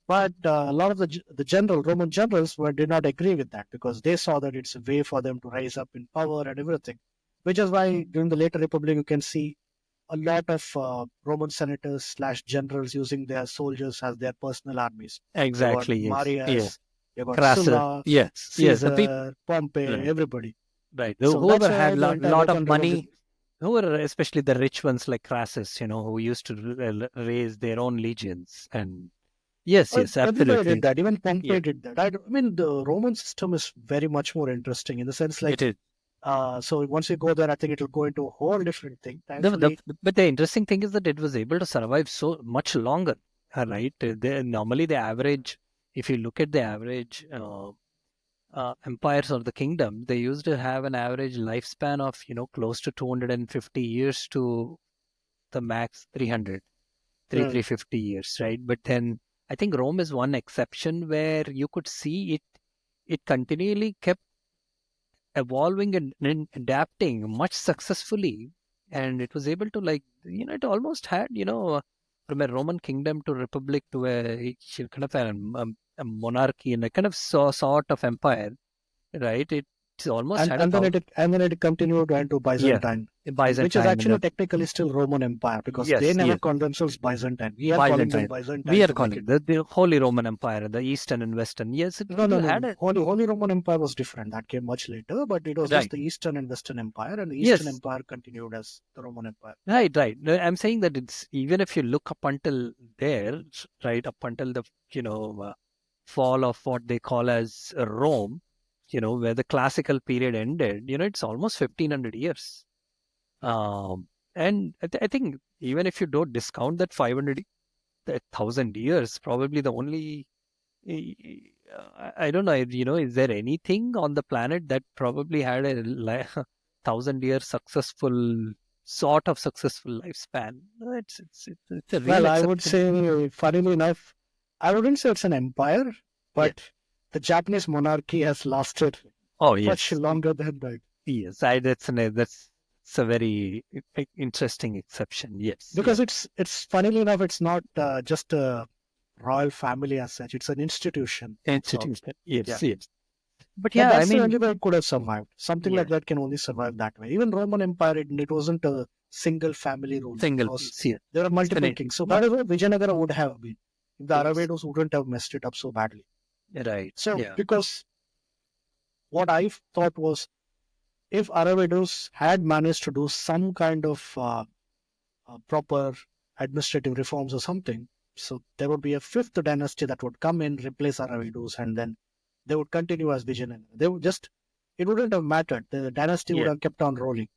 But a lot of the Roman generals did not agree with that because they saw that it's a way for them to rise up in power and everything. Which is why during the later Republic you can see a lot of Roman senators slash generals using their soldiers as their personal armies. You got Exactly. Yes. Yeah. Marius, you got Crassus. Sulla, Yes. Yes. The people. Caesar, Pompey, Right. everybody. Right. So that's Whoever had why the entire lot of Roman Republic. money, who were especially the rich ones like Crassus, who used to raise their own legions. And yes, yes, Everybody did absolutely. that. Even Pompey Yeah, did that. I mean, the Roman system is very much more interesting in the sense like, it is. so once you go there, I think it will go into a whole different thing. The, the, Thankfully, but the interesting thing is that it was able to survive so much longer, right? Normally, the average, if you look at the average empires or the kingdom, they used to have an average lifespan of, close to 250 years to the max 300. mm, 350 years, right? But then I think Rome is one exception where you could see it continually kept evolving and adapting much successfully, and it was able to it almost had from a Roman kingdom to republic to kind of a monarchy and a kind of sort of empire, right? It's almost had a and then thousand. it continued into Yeah, Byzantine, which is Byzantine and actually technically still Roman Empire because they yes, never yes, call themselves Byzantine. We are calling them Byzantine. We Byzantine are to make calling it. the Holy Roman Empire, the Eastern and Western. Yes, No, no, it no, had no. a Holy Roman Empire was different. That came much later, but it was just right. the Eastern and Western Empire, and the Eastern Yes, Empire continued as the Roman Empire. right, right. No, I'm saying that it's even if you look up until there, right, up until the fall of what they call as Rome, where the classical period ended. It's almost 1500 years. And I think even if you don't discount that 500, that 1000 years, probably the only I don't know, is there anything on the planet that probably had a 1000 year successful, sort of successful lifespan? It's a real Well, I would exception. say, funnily enough, I wouldn't say it's an empire, Yeah. but the Japanese monarchy has lasted Oh, much yes. longer than that. Yes. That's a very interesting exception. Yes. Because Yes. it's funnily enough, it's not just a royal family as such; it's an institution. So Institution. yeah, Yes. Yes. But and yeah, I that's the mean, only way it could have survived. Something yeah, like that can only survive that way. Even Roman Empire, it wasn't a single family rule. It single was piece. Yeah. there are It's multiple an, kings. So that is where Vijayanagara would have been. If the yes. Aravedos wouldn't have messed it up so badly. Right. So Yeah. because what I thought was if Aravedos had managed to do some kind of proper administrative reforms or something, so there would be a fifth dynasty that would come in, replace Aravedos, and then they would continue as Vijayanagara. They would just, it wouldn't have mattered. The dynasty would Yeah. have kept on rolling.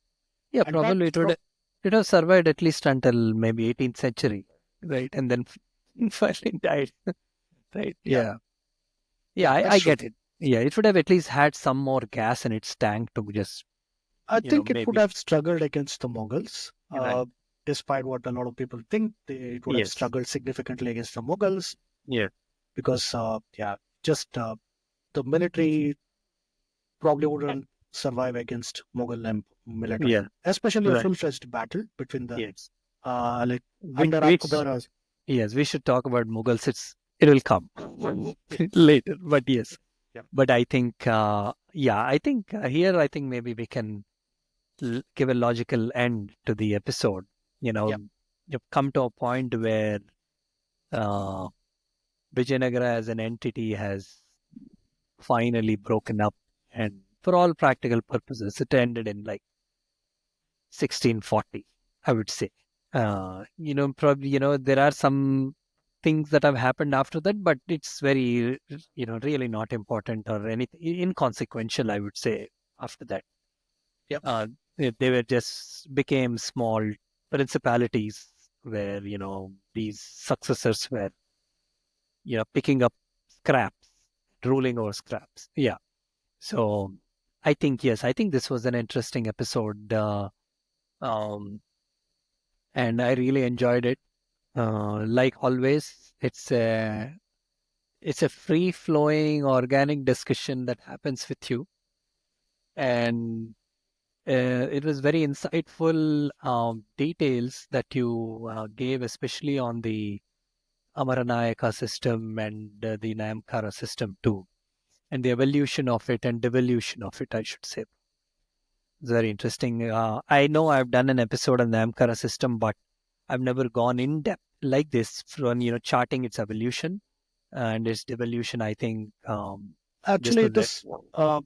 Yeah, And that, probably it would have survived at least until maybe 18th century, right? And then finally died, right? yeah, Yeah, yeah, yeah, I that's true. get it. Yeah, it would have at least had some more gas in its tank to just, I think it would maybe have struggled against the Mughals. right. Despite what a lot of people think, it would have Yes. struggled significantly against the Mughals Yeah. because, yeah, just the military probably wouldn't survive against military, Yeah. especially a Right. full-fledged battle between the Yes. like Which, under which Akbar. yes, we should talk about Mughals. It will come later, but yes. Yeah, But I think, yeah, I think here, I think maybe we can give a logical end to the episode. You yeah, know, you've come to a point where uh, Vijayanagara as an entity has finally broken up, and for all practical purposes, it ended in like 1640, I would say. Probably, there are some things that have happened after that, but it's very, really not important or anything inconsequential, I would say, after that. yeah. They were just became small principalities where, these successors were, picking up scraps, ruling over scraps. Yeah. So I think, yes, I think this was an interesting episode. Um, and I really enjoyed it. Like always, it's a free flowing organic discussion that happens with you. And it was very insightful details that you gave, especially on the Amaranayaka system and the Nayakara system too, and the evolution of it and devolution of it, I should say. It's very interesting. I know I've done an episode on the Nayakara system, but I've never gone in depth like this from charting its evolution and its devolution. I think this Actually, was it it. is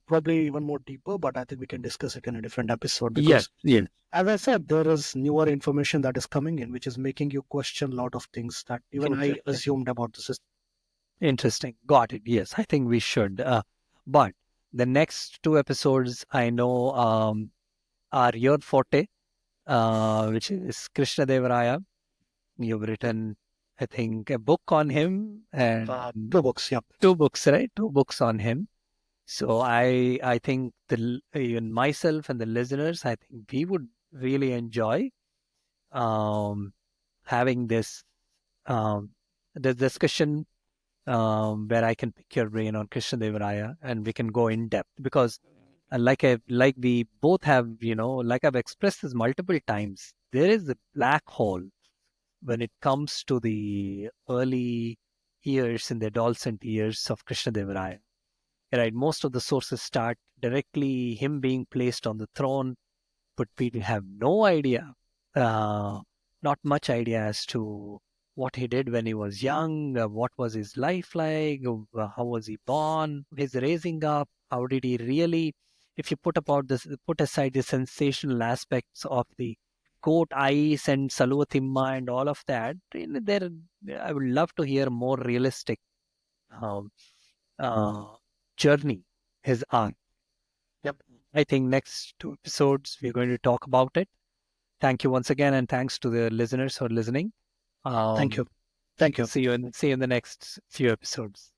probably even more deeper, but I think we can discuss it in a different episode Yes, because, yes, as I said, there is newer information that is coming in, which is making you question a lot of things that even I interesting. assumed about the system. Interesting. Got it. Yes, I think we should. But the next two episodes I know are your forte, which is Krishnadevaraya. You've written, I think, a book on him and Two books, yeah. two books, right? Two books on him. So I think even myself and the listeners, I think we would really enjoy um, having this discussion where I can pick your brain on Krishnadevaraya and we can go in depth because like we both have, like I've expressed this multiple times, there is a black hole when it comes to the early years in the adolescent years of Krishnadevaraya. right? Most of the sources start directly him being placed on the throne, but people have no idea, uh, not much idea as to what he did when he was young, what was his life like, how was he born, his raising up, how did he really, if you put aside the sensational aspects of the court ice and Saluatimma and all of that, there, I would love to hear more realistic um, uh, journey, his arc. Yep. I think next 2 episodes we're going to talk about it. Thank you once again, and thanks to the listeners for listening. Thank you. Um, Thank you. see you in the next few episodes.